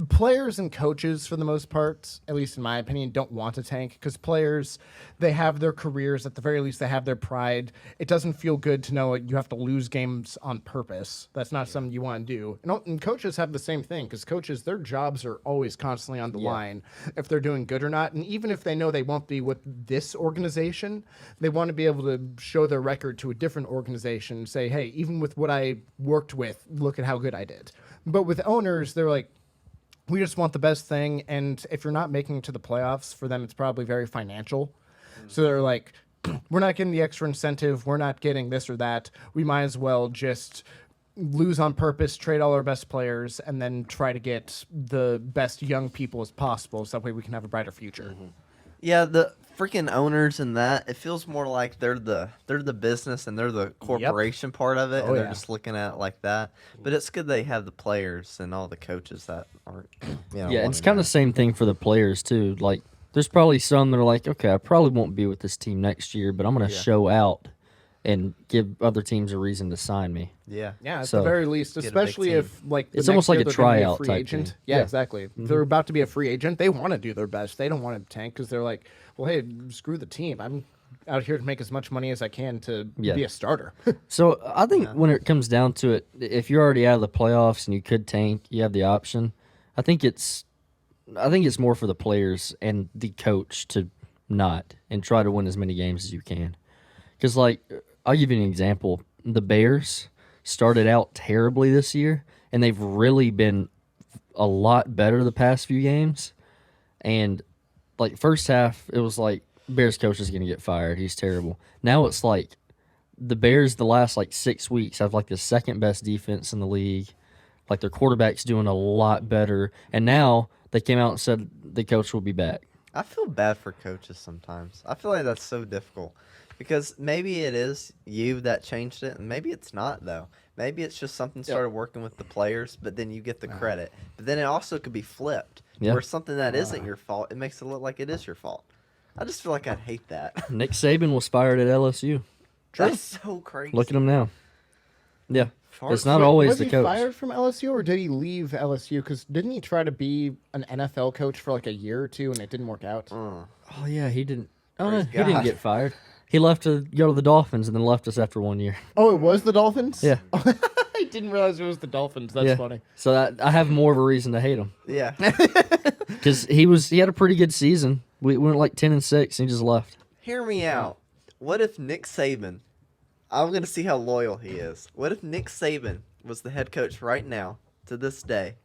players and coaches, for the most part, at least in my opinion, don't want to tank because players, they have their careers. At the very least, they have their pride. It doesn't feel good to know you have to lose games on purpose. That's not something you want to do. And coaches have the same thing because coaches, their jobs are always constantly on the line if they're doing good or not. And even if they know they won't be with this organization, they want to be able to show their record to a different organization, say, hey, even with what I worked with, look at how good I did. But with owners, they're like, we just want the best thing, and if you're not making it to the playoffs, for them it's probably very financial. So they're like, we're not getting the extra incentive, we're not getting this or that. We might as well just lose on purpose, trade all our best players, and then try to get the best young people as possible, so that way we can have a brighter future. Yeah, the freaking owners and that, it feels more like they're the business and they're the corporation part of it, Oh, and they're yeah. just looking at it like that. But it's good they have the players and all the coaches that aren't. Yeah, and it's kind of the same thing for the players too. Like, there's probably some that are like, okay, I probably won't be with this team next year, but I'm going to show out and give other teams a reason to sign me. Yeah. Yeah, at So- the very least, a big especially team. if like the It's next almost like year a they're gonna be tryout free type agent. thing. Yeah, Yeah. exactly. They're about to be a free agent. They want to do their best. They don't want to tank because they're like, well, hey, screw the team. I'm out here to make as much money as I can to Yeah. be a starter. So I think when it comes down to it, if you're already out of the playoffs and you could tank, you have the option. I think it's more for the players and the coach to not and try to win as many games as you can. Because, like, I'll give you an example. The Bears started out terribly this year, and they've really been a lot better the past few games. And, like, first half, it was like, Bears coach is going to get fired. He's terrible. Now it's like the Bears the last, 6 weeks have, the second best defense in the league. Like, their quarterback's doing a lot better. And now they came out and said the coach will be back. I feel bad for coaches sometimes. I feel like that's so difficult because maybe it is you that changed it, and maybe it's not though. Maybe it's just something started working with the players, but then you get the credit. But then it also could be flipped, Yeah. where something that isn't your fault, it makes it look like it is your fault. I just feel like I'd hate that. Nick Saban was fired at LSU. That's so crazy. Look at him now. Yeah. Far- It's not Wait, always was the he coach. fired from LSU or did he leave LSU? Because didn't he try to be an NFL coach for a year or two and it didn't work out? Oh, yeah, he didn't. Oh, Praise he didn't God. get fired. He left to go to the Dolphins and then left us after 1 year. Oh, it was the Dolphins? Yeah. I didn't realize it was the Dolphins. That's Yeah. funny. So I have more of a reason to hate him Yeah. because he had a pretty good season. We went 10-6 and he just left. Hear me out. What if Nick Saban, I'm going to see how loyal he is. What if Nick Saban was the head coach right now to this day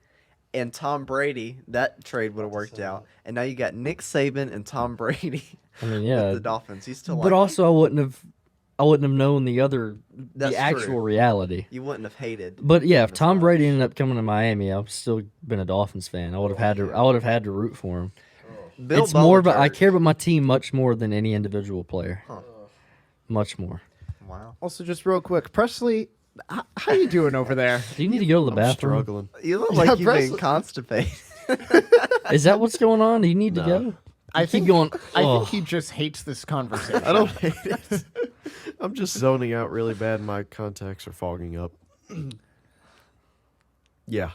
and Tom Brady, that trade would have worked out. And now you got Nick Saban and Tom Brady I mean, yeah, with the Dolphins. You still but like also I wouldn't have known the That's actual true. reality. you wouldn't have hated. But yeah, if That's Tom fine. Brady ended up coming to Miami, I've still been a Dolphins fan. I would have had to root for him. Bill It's more about I Belichick- care about my team much more than any individual player. Much more. Wow. Also, just real quick, Presley, how you doing over there? Do you need to go to the I'm bathroom? struggling. You look like you've been Presley- constipated. Is that what's going on? Do you need to No. go? I think keep going. I Oh. think he just hates this conversation. I don't hate it. I'm just zoning out really bad. My contacts are fogging up. Yeah.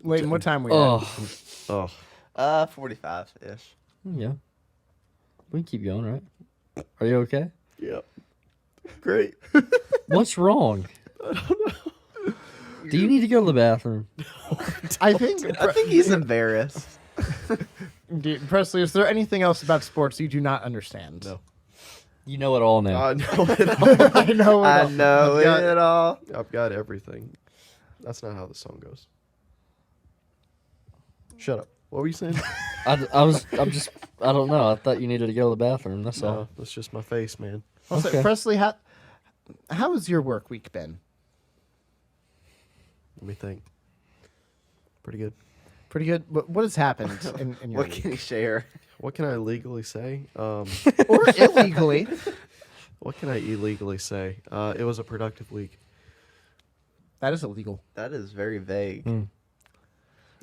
Layton, what time we at? Oh, Oh, 45 ish. yeah. We can keep going, right? Are you okay? yeah. Great. What's wrong? Do you need to go to the bathroom? I think I think he's embarrassed. Presley, is there anything else about sports you do not understand? No. You know it all now. I know it all. I know. I know I've got- it all. I've got everything. That's not how the song goes. Shut up. What were you saying? I don't know. I thought you needed to go to the bathroom. That's all. No, that's just my face, man. Also, Okay. Presley, how has your work week been? Let me think. Pretty good. Pretty good. What has happened in your What week? can you share? What can I legally say? Or illegally? What can I illegally say? It was a productive week. That is illegal. That is very vague.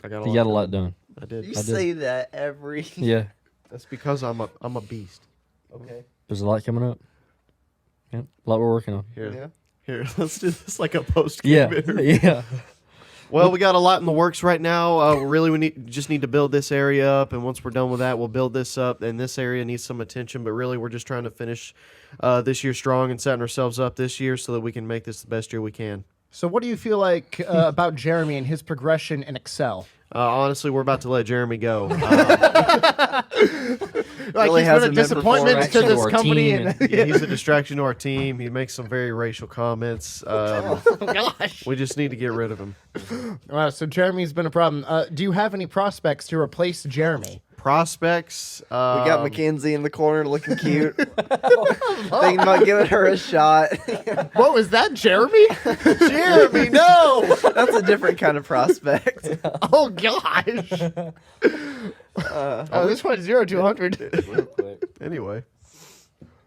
I got a You lot got a done. lot done. I did. You I did. say that every. Yeah. That's because I'm a beast. Okay. There's a lot coming up. Yep. A lot we're working on. Here. Yeah. Here. Let's do this like a post game Yeah. interview. Yeah. Well, we got a lot in the works right now. Really, we just need to build this area up, and once we're done with that, we'll build this up. And this area needs some attention, but really, we're just trying to finish this year strong and setting ourselves up this year so that we can make this the best year we can. So, what do you feel like about Jeremy and his progression in Excel? Honestly, we're about to let Jeremy go. Like Really he's been a hasn't been disappointment to performing this to our company. team And, Yeah, he's a distraction to our team. He makes some very racial comments. oh gosh. We just need to get rid of him. Wow. So Jeremy's been a problem. Do you have any prospects to replace Jeremy? Prospects. We got Mackenzie in the corner looking cute. Thinking about giving her a shot. What was that, Jeremy? Jeremy, no. That's a different kind of prospect. Oh gosh. This one's 0 to 100. Anyway,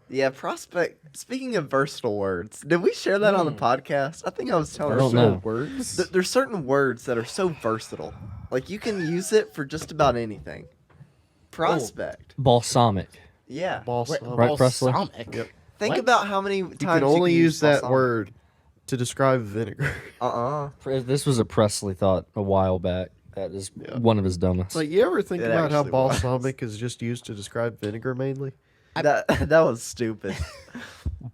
Yeah, prospect. Speaking of versatile words, did we share that on the podcast? I think I was telling I don't her. know. Words. There's certain words that are so versatile. Like you can use it for just about anything. Prospect. Balsamic. Yeah. balsamic. Right, Presley? Balsamic. Yep. Think What? about how many times You can only can use that balsamic. word to describe vinegar. This was a Presley thought a while back. That is one of his dumbest. Like, you ever think It about how actually was. balsamic is just used to describe vinegar mainly? That was stupid.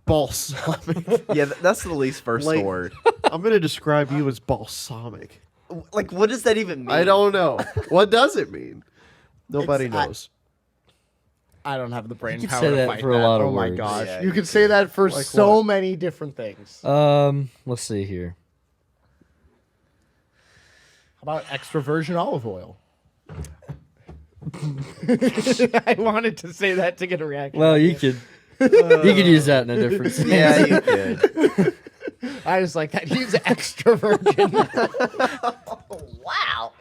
Balsamic. Yeah, that's the least versatile Like- word. I'm going to describe you as balsamic. Like, what does that even mean? I don't know. What does it mean? Nobody It's- knows. I don't have the brain You could power say to that fight for a lot of Oh my words. gosh. Yeah, you you could say that for Like so what? many different things. Let's see here. How about extra virgin olive oil? I wanted to say that to get a reaction. Well, you could use that in a different sense. Yeah, you could. I was like, that he's extra virgin. Wow.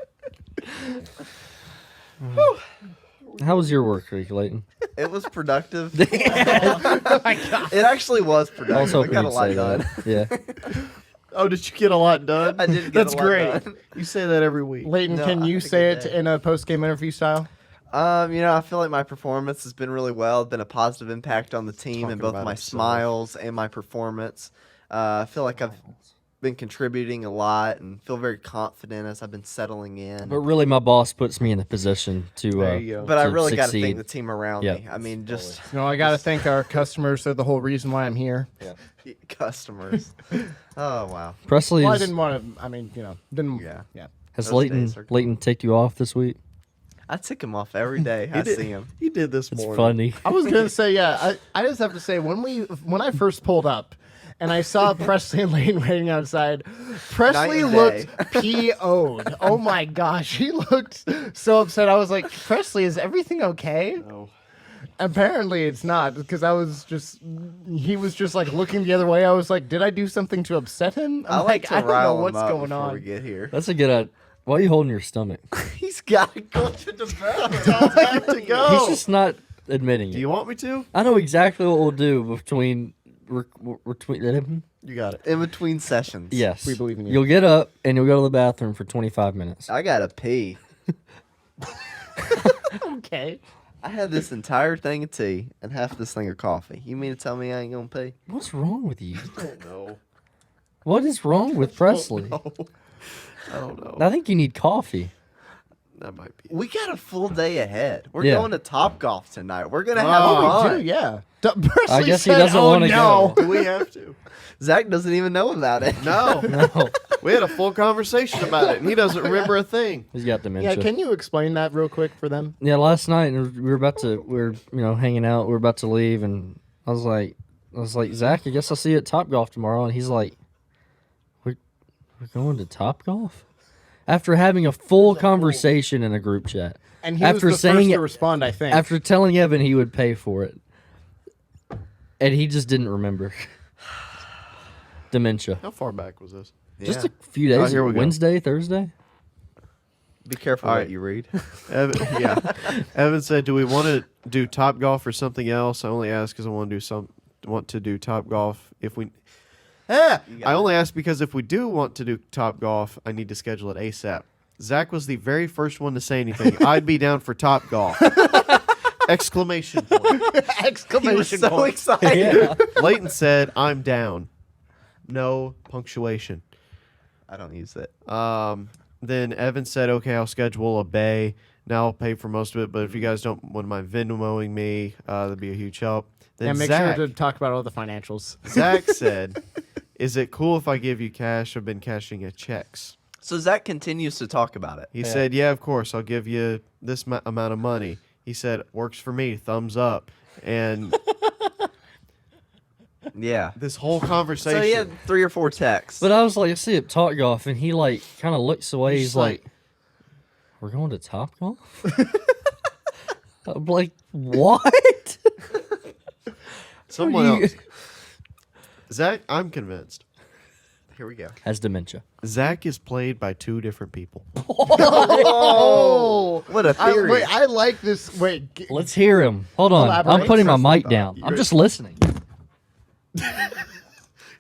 How was your work week, Leighton? It was productive. Oh my God. It actually was I productive. was hoping got a you'd lot say done. that. Yeah. Oh, did you get a lot done? I did get That's a lot great. done. You say that every week. Leighton, No, can I you think say I it did. in a post-game interview style? I feel like my performance has been really well. It's been a positive impact on the team Talking and both about my himself. smiles and my performance. I feel like I've been contributing a lot and feel very confident as I've been settling in. But really, my boss puts me in the position to. There you go. But I to really got to succeed. thank the team around Yeah. me. I mean, just No, I got to thank our customers. They're the whole reason why I'm here. customers. Oh, wow. Presley Well, I is- didn't want to. I mean, didn't. Yeah. Yeah. has those Leighton days are gone. Leighton take you off this week? I tick him off every day. I see him. He did this It's morning. funny. I was gonna say, yeah. I just have to say, when I first pulled up, and I saw Presley and Leighton waiting outside, Presley Night and looked PO'd. Oh my gosh, he looked so upset. I was like, Presley, is everything okay? No. Apparently, it's not because he was just like looking the other way. I was like, did I do something to upset him? I I'm like to I don't know rile him what's up going before we on. get here. That's a good idea. Why are you holding your stomach? He's got to go to development. I have to go. He's just not admitting Do it. you want me to? I know exactly what we'll do between. You got it. In between sessions. Yes. We believe in you. You'll get up and you'll go to the bathroom for 25 minutes. I got to pee. Okay. I had this entire thing of tea and half this thing of coffee. You mean to tell me I ain't gonna pee? What's wrong with you? No, What is wrong with Presley? I don't know. I think you need coffee. That might be. We got a full day ahead. We're Yeah. going to Top Golf tonight. We're gonna have Oh, fun. We do, yeah. Presley I guess he said, doesn't "Oh, wanna no." go. Do we have to? Zach doesn't even know about it. No. No, We had a full conversation about it, and he doesn't remember a thing. he's got dementia. Yeah, can you explain that real quick for them? Yeah, last night we were hanging out. We were about to leave, and I was like, Zach, I guess I'll see you at Top Golf tomorrow. And he's like, we're going to Top Golf after having a full conversation in a group chat. And he After was the saying first it- to respond, I think. After telling Evan he would pay for it, and he just didn't remember. Dementia. How far back was this? Just Yeah. a few days. here we go. Wednesday, Thursday. Be careful All what right. you read. Evan said, "Do we want to do Top Golf or something else?" I only asked because I want to do Top Golf. If we, I only asked because if we do want to do Top Golf, I need to schedule it ASAP. Zach was the very first one to say anything. I'd be down for Top Golf! Exclamation point. He was so point. excited. Yeah. Leighton said, "I'm down." No punctuation. I don't use it. Then Evan said, "Okay, I'll schedule a bay. Now I'll pay for most of it, but if you guys don't want mind Venmoing me, that'd be a huge help." Then Yeah, make Zach, sure to talk about all the financials. Zach said, "Is it cool if I give you cash? I've been cashing your checks." So Zach continues to talk about it. He said, "Yeah, of course. I'll give you this amount of money." He said, "Works for me. Thumbs up." And Yeah. this whole conversation. So he had 3 or 4 texts. But I was like, I see it Top Golf, and he like kind of looks away. He's He's like, "We're going to Top Golf." I'm like, "What?" someone Are you- else. Zach, I'm convinced. Here we go. Has dementia. Zach is played by 2 different people. Oh, What a theory. wait, I like this. Wait, Let's hear him. Hold on, I'm Elaborate. putting my mic down. I'm just listening.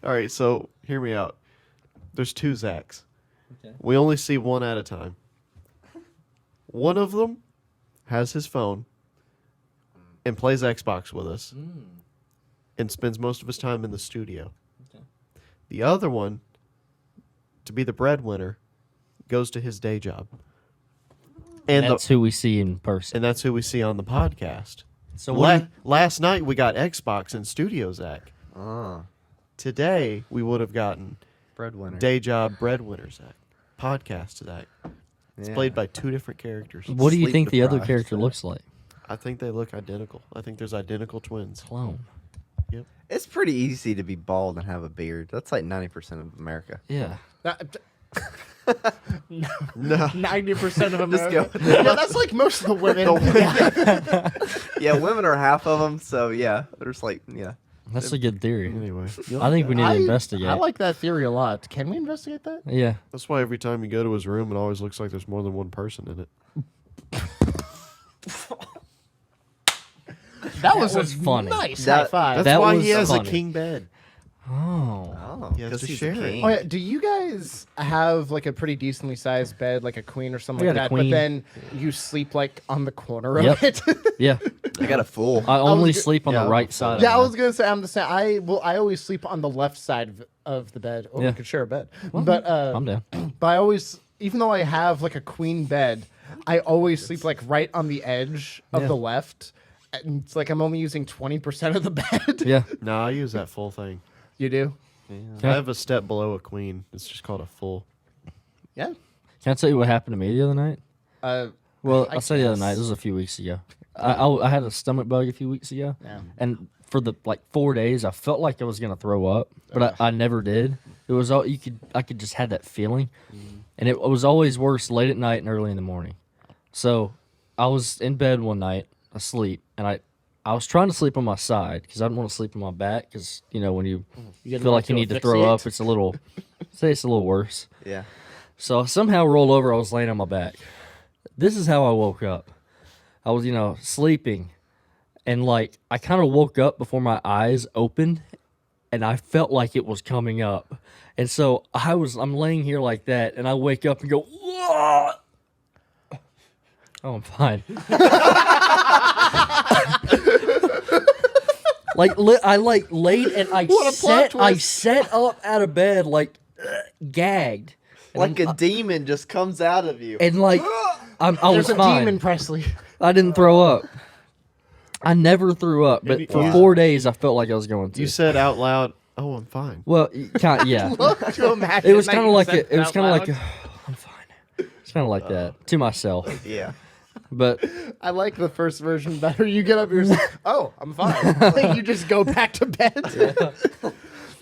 All right, so hear me out. There's 2 Zachs. Okay. We only see one at a time. One of them has his phone and plays Xbox with us and spends most of his time in the studio. Okay. The other one, to be the breadwinner, goes to his day job. And That's who we see in person. that's who we see on the podcast. So what? Last night we got Xbox in studio Zach. Oh, Today we would have gotten breadwinner. day job breadwinner Zach. Podcast Zach. It's Yeah. played by 2 different characters. What do you sleep think the other deprived. character looks like? I think they look identical. I think there's identical twins. Clone. It's pretty easy to be bald and have a beard. That's like 90% of America. Yeah. 90% of them. Just go with Yeah, that's like most of the women. Yeah. Yeah, women are half of them, so yeah, there's like, yeah. That's a good theory. Anyway, I think we need to investigate. I like that theory a lot. Can we investigate that? Yeah. that's why every time you go to his room, it always looks like there's more than one person in it. That was funny. Nice That- high five. That's That why was he has funny. a king bed. Oh. Oh, He has because to he's share a it. king. Oh, yeah. Do you guys have like a pretty decently sized bed, like a queen or something We like got a that? But queen. then you sleep like on the corner Yep. of it. Yeah. I got a fool. I only go- sleep on Yeah, the right side. Yeah, I of was gonna say I'm the same. I always sleep on the left side of the bed. Or Yeah. we could share a bed. But I'm down. but I always, even though I have like a queen bed, I always sleep like right on the edge of Yeah. the left. And it's like I'm only using 20% of the bed. Yeah. No, I use that full thing. You do? I have a step below a queen. It's just called a full. Yeah. Can I tell you what happened to me the other night? Well, I I'll say the other guess. night. This was a few weeks ago. I had a stomach bug a few weeks ago. Yeah. And for the 4 days, I felt like I was gonna throw up, but I never did. It was all I could just have that feeling, and it was always worse late at night and early in the morning. So I was in bed one night, asleep, and I was trying to sleep on my side because I didn't want to sleep on my back because when you get feel more like you to need to throw asphyxiate? up, it's a little it's a little worse. Yeah. So I somehow rolled over. I was laying on my back. This is how I woke up. I was, sleeping, and I kind of woke up before my eyes opened, and I felt like it was coming up. And so I'm laying here like that, and I wake up and go, "Whoa!" Oh, I'm fine. I laid and I sat up out of bed gagged. Like a demon just comes out of you. And I was There's a fine. demon, Presley. I didn't throw up. I never threw up, but And for you- 4 days I felt like I was going to. You said out loud, "Oh, I'm fine." Well, yeah. To imagine It was that kind of you like said it. It was out kind of loud. like I'm fine. It's kind of like that to myself. Yeah. But I like the first version better. You get up, you're like, oh, I'm fine. Like, you just go back to bed.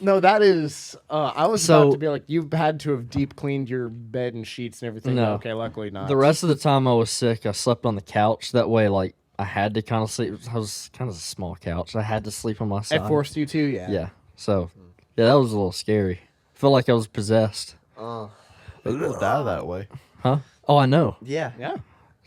No, that is. I was So- about to be like, you've had to have deep cleaned your bed and sheets and everything. No. Okay, luckily not. the rest of the time I was sick, I slept on the couch. That way, I had to kind of sleep. I was kind of a small couch. I had to sleep on my side. It forced you to, yeah. Yeah. So, yeah, that was a little scary. Felt like I was possessed. People die that way. Huh? Oh, I know. Yeah. Yeah.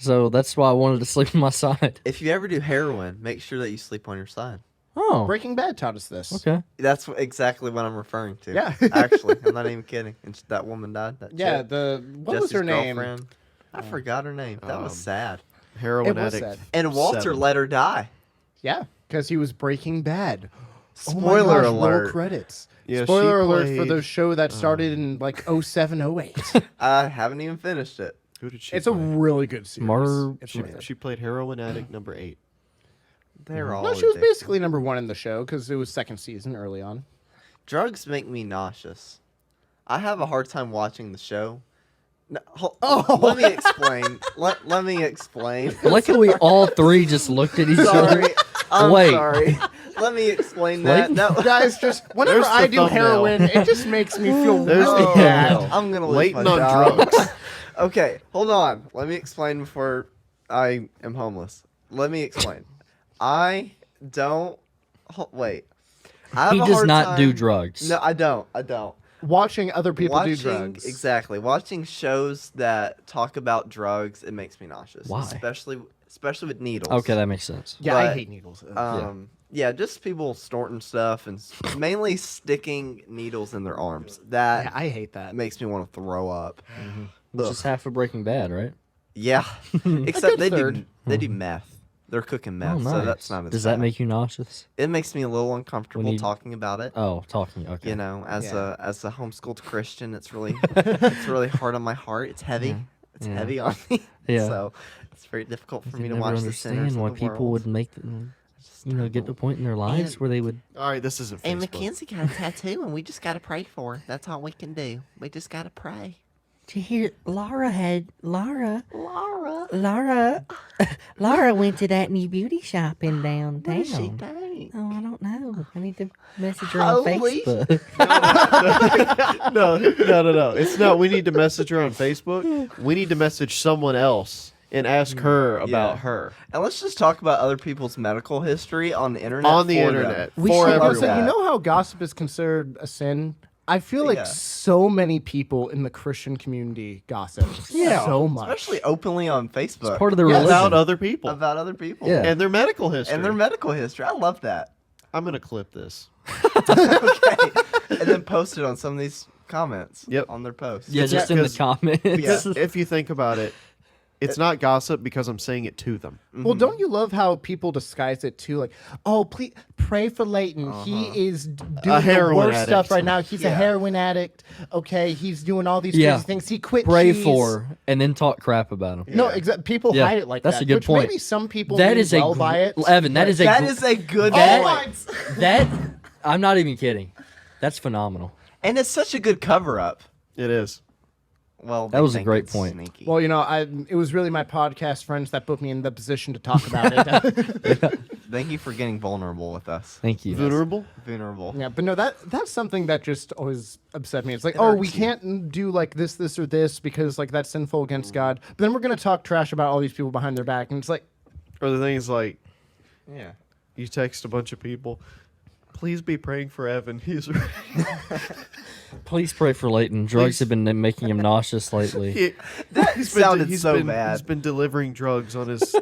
So that's why I wanted to sleep on my side. If you ever do heroin, make sure that you sleep on your side. Oh. Breaking Bad taught us this. Okay. That's exactly what I'm referring to. Yeah. Actually, I'm not even kidding. And that woman died. That Yeah. chick, What was Jesse's her name? girlfriend. I forgot her name. That was sad. Heroin It was addict. sad. And Walter 7. let her die. Yeah, because he was Breaking Bad. Spoiler oh my gosh, alert. Roll credits. Yeah, Spoiler she alert for played- the show that started in 07, 08. I haven't even finished it. Who did she? It's a play? really good series. It's She, really good. she played heroin addict number 8. They're all No, she was addicted. basically number one in the show because it was second season early on. Drugs make me nauseous. I have a hard time watching the show. No, let me explain. let me explain. I like how we all three just looked at each Sorry, other. I'm Wait. sorry. Let me explain that. Wait. That Guys, just whenever There's the I do thumbnail. heroin, it just makes me feel There's the really Oh, bad. thumbnail. I'm gonna lose Leighton my on job. drugs. Okay, hold on. Let me explain before I am homeless. Let me explain. I don't. Wait. I have He a does hard not do time- drugs. No, I don't. I don't. Watching other people Watching, do drugs. Exactly. Watching shows that talk about drugs, it makes me nauseous. Why? Especially with needles. Okay, that makes sense. Yeah, I But, hate needles. Yeah, just people snorting stuff and mainly sticking needles in their arms. That Yeah, I hate that. makes me want to throw up. Which is half of Breaking Bad, right? Yeah, except good they third. do meth. They're cooking meth, Oh, nice. so that's not as Does that bad. make you nauseous? It makes me a little uncomfortable When you- talking about it. Oh, talking. Okay. You know, as Yeah. a homeschooled Christian, it's really hard on my heart. It's heavy. It's Yeah. heavy on me. Yeah. So it's very difficult for I me to never watch the sinners understand of why the people world. would make, get to a point in their lives where they would. All right, this isn't Facebook. And Mackenzie got a tattoo, and we just got to pray for her. That's all we can do. We just got to pray. Did you hear Laura Laura. went to that new beauty shop in downtown. What does she think? Oh, I don't know. I need to message her Holy on Facebook. No. It's not. We need to message her on Facebook. We need to message someone else and ask her about Yeah. her And let's just talk about other people's medical history on the internet. on the for them. internet We for should everyone. also, you know how gossip is considered a sin? I feel like Yeah. so many people in the Christian community gossip. Yeah. So much. Especially openly on Facebook. Part of the Yeah, religion. about other people about other people. Yeah. and their medical history. And their medical history. I love that. I'm gonna clip this. Okay. And then post it on some of these comments. Yep. On their posts. Yeah, just in the because- comments. Because if you think about it, it's not gossip because I'm saying it to them. Well, don't you love how people disguise it too? Like, oh, please pray for Leighton. He is doing the heroin worst addict. stuff right now. He's a Yeah. heroin addict. Okay, he's doing all these Yeah. crazy things. He quit. Pray cheese. for and then talk crap about them. No, exactly. People Yeah, hide it like that's that. a good which point. Maybe some people That mean is a well by it. Evan. That is a That is a good That- point. that. I'm not even kidding. That's phenomenal. And it's such a good cover up. It is. Well, That they was a think great it's point. Sneaky. Well, it was really my podcast friends that put me in the position to talk about it. Thank you for getting vulnerable with us. Thank you. Vulnerable. Vulnerable. Yeah, but no, that's something that just always upset me. It's like, It oh, irks we you. can't do like this, or this because like that's sinful against God. But then we're gonna talk trash about all these people behind their back, and it's like, Or the things like Yeah. you text a bunch of people. Please be praying for Evan. He's Please pray for Leighton. Drugs Please. have been making him nauseous lately. That sounded he's so been, bad. He's been delivering drugs on his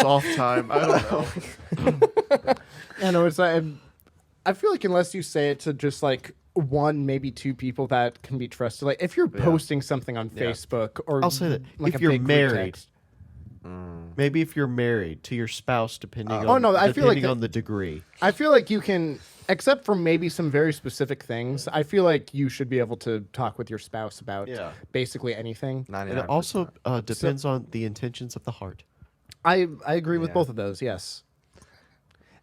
off time. I don't know. I know it's like, I feel like unless you say it to just like one, maybe two people that can be trusted. Like if you're posting something on Facebook or I'll say that like if a you're big group married, text. Maybe if you're married to your spouse, depending Oh, on no, I feel like on the degree. I feel like you can, except for maybe some very specific things, I feel like you should be able to talk with your spouse about Yeah. basically anything. 99%. And it also depends on the intentions of the heart. I agree with Yeah. both of those, yes.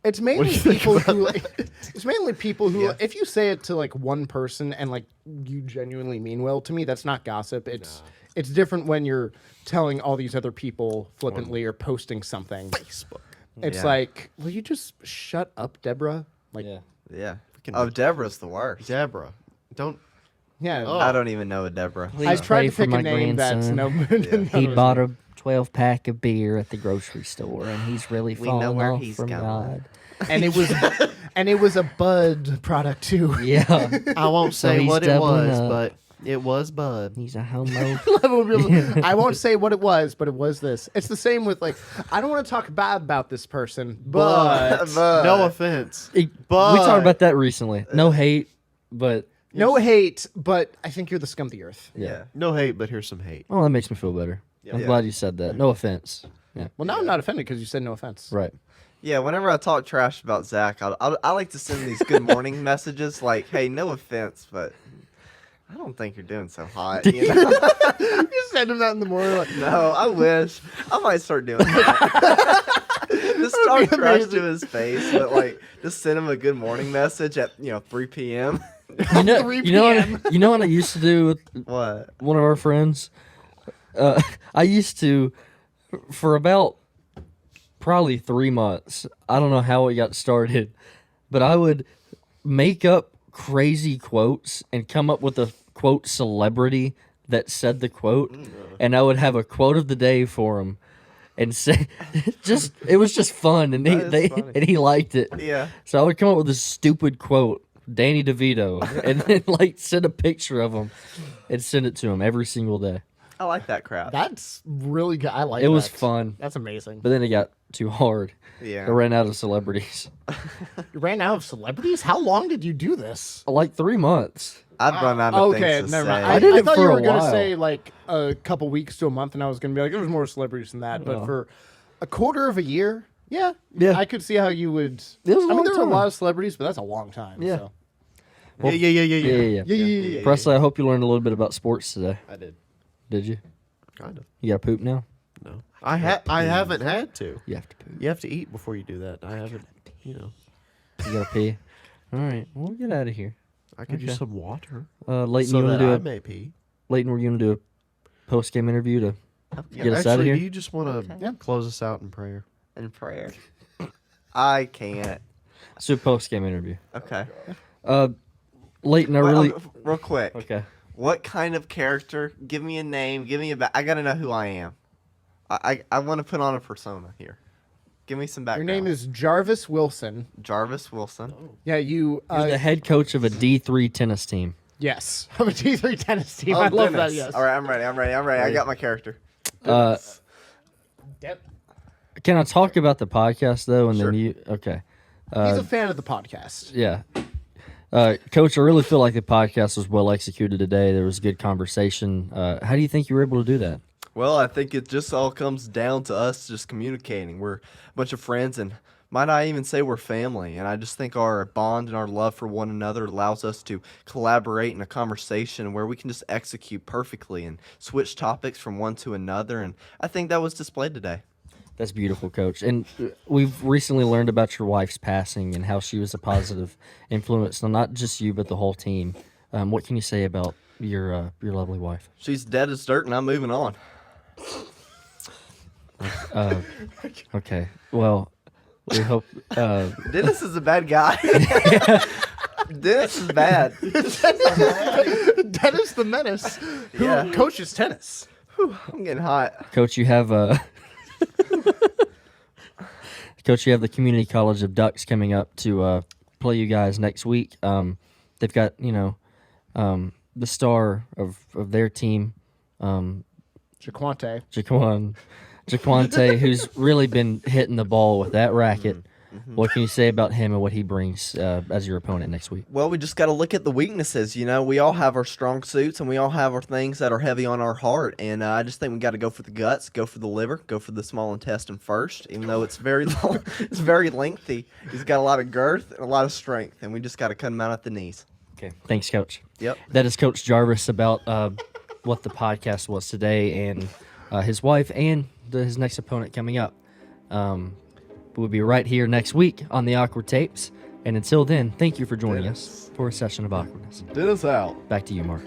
It's mainly you think people about who it's mainly people who Yeah. if you say it to like one person and like you genuinely mean well, to me that's not gossip. It's different when you're telling all these other people flippantly or posting something. Facebook. It's Yeah. like, will you just shut up, Deborah? Like Yeah. Yeah. Freaking- Oh, Deborah's the worst. Deborah, don't. yeah. Oh. I don't even know a Deborah. I Please tried pray to for pick my a name that's grandson. no. He bought a 12-pack of beer at the grocery store, and he's really We know falling where off he's from going. God. and it was a Bud product too. Yeah, I won't So say he's what it doubling was, up. but it was Bud. he's a homo. I won't say what it was, but it was this. It's the same with like I don't want to talk bad about this person, but No offense. We But- talked about that recently. No hate, but no hate, but I think you're the scum of the earth. yeah. No hate, but here's some hate. Oh, that makes me feel better. I'm Yeah. glad you said that. No offense. Yeah, Well, now I'm not offended because you said no offense. right. Yeah, whenever I talk trash about Zach, I like to send these good morning messages like, hey, no offense, but I don't think you're doing so hot. You know? You send him that in the morning. Like, No, I wish. I might start doing that. Just talk trash to his face, but like just send him a good morning message at 3 p.m. You know, 3 you know, p.m.. what, you know what I used to do with What? one of our friends? I used to, for about probably 3 months, I don't know how it got started, but I would make up crazy quotes and come up with a quote celebrity that said the quote, and I would have a quote of the day for him. And say, it was just fun, and That is funny. and he liked it. Yeah. So I would come up with this stupid quote, Danny DeVito, and then like send a picture of him and send it to him every single day. I like that crap. that's really good. I like It was that. fun, That's amazing. but then it got too hard. Yeah. I ran out of celebrities. You ran out of celebrities? How long did you do this? Like 3 months. I'd run out of Okay, things to never say. mind. I did it thought for you a were gonna while. say like a couple weeks to a month, and I was gonna be like, there's more celebrities than that. But No. for a quarter of a year, yeah, Yeah. I could see how you would. It was a I mean, long there were a time. lot of celebrities, but that's a long time. Yeah. So. Yeah. Yeah. Yeah. Presley, I hope you learned a little bit about sports today. I did. Did you? Kind of. You got to poop now? No. I haven't had to. You have to poop. You have to eat before you do that. I haven't. You know. You got to pee. All right. Well, get out of here. I could Okay. use some water. Leighton, so you want that to do I a may pee. Leighton? We're going to do a post-game interview to get us Actually, out of here. do you just want to close us out in prayer? In prayer. I can't. Let's do a post-game interview. Okay. Leighton, I Wait, really. real quick. Okay. What kind of character? Give me a name. Give me a I gotta know who I am. I want to put on a persona here. Give me some Your background. name is Jarvis Wilson. Jarvis Wilson. Yeah, you. You're the head coach of a D3 tennis team. Yes, I'm a T3 tennis team. Oh, I love goodness. that. Yes. All right, I'm ready. I got my character. Uh, Yep. can I talk about the podcast though? And Sure. then you. Okay. He's a fan of the podcast. Yeah. Coach, I really feel like the podcast was well executed today. There was good conversation. How do you think you were able to do that? Well, I think it just all comes down to us just communicating. We're a bunch of friends, and might I even say we're family. And I just think our bond and our love for one another allows us to collaborate in a conversation where we can just execute perfectly and switch topics from one to another. And I think that was displayed today. That's beautiful, Coach. And we've recently learned about your wife's passing and how she was a positive influence on not just you, but the whole team. What can you say about your lovely wife? She's dead as dirt, and I'm moving on. Okay. Well, we hope. Dennis is a bad guy. Dennis is bad. Dennis the Menace, who Yeah. coaches tennis. I'm getting hot. Coach, you have Coach, you have the Community College of Ducks coming up to play you guys next week. They've got the star of their team, Jaquante. Jaquante, who's really been hitting the ball with that racket. What can you say about him and what he brings as your opponent next week? Well, we just got to look at the weaknesses. You know, we all have our strong suits, and we all have our things that are heavy on our heart. And I just think we got to go for the guts, go for the liver, go for the small intestine first. Even though it's very long, it's very lengthy. He's got a lot of girth and a lot of strength, and we just got to cut him out at the knees. Okay, thanks, Coach. Yep. That is Coach Jarvis about what the podcast was today, and his wife, and his next opponent coming up. We'll be right here next week on the Awkward Tapes. And until then, thank you for joining us for a session of awkwardness. Dennis out. Back to you, Mark.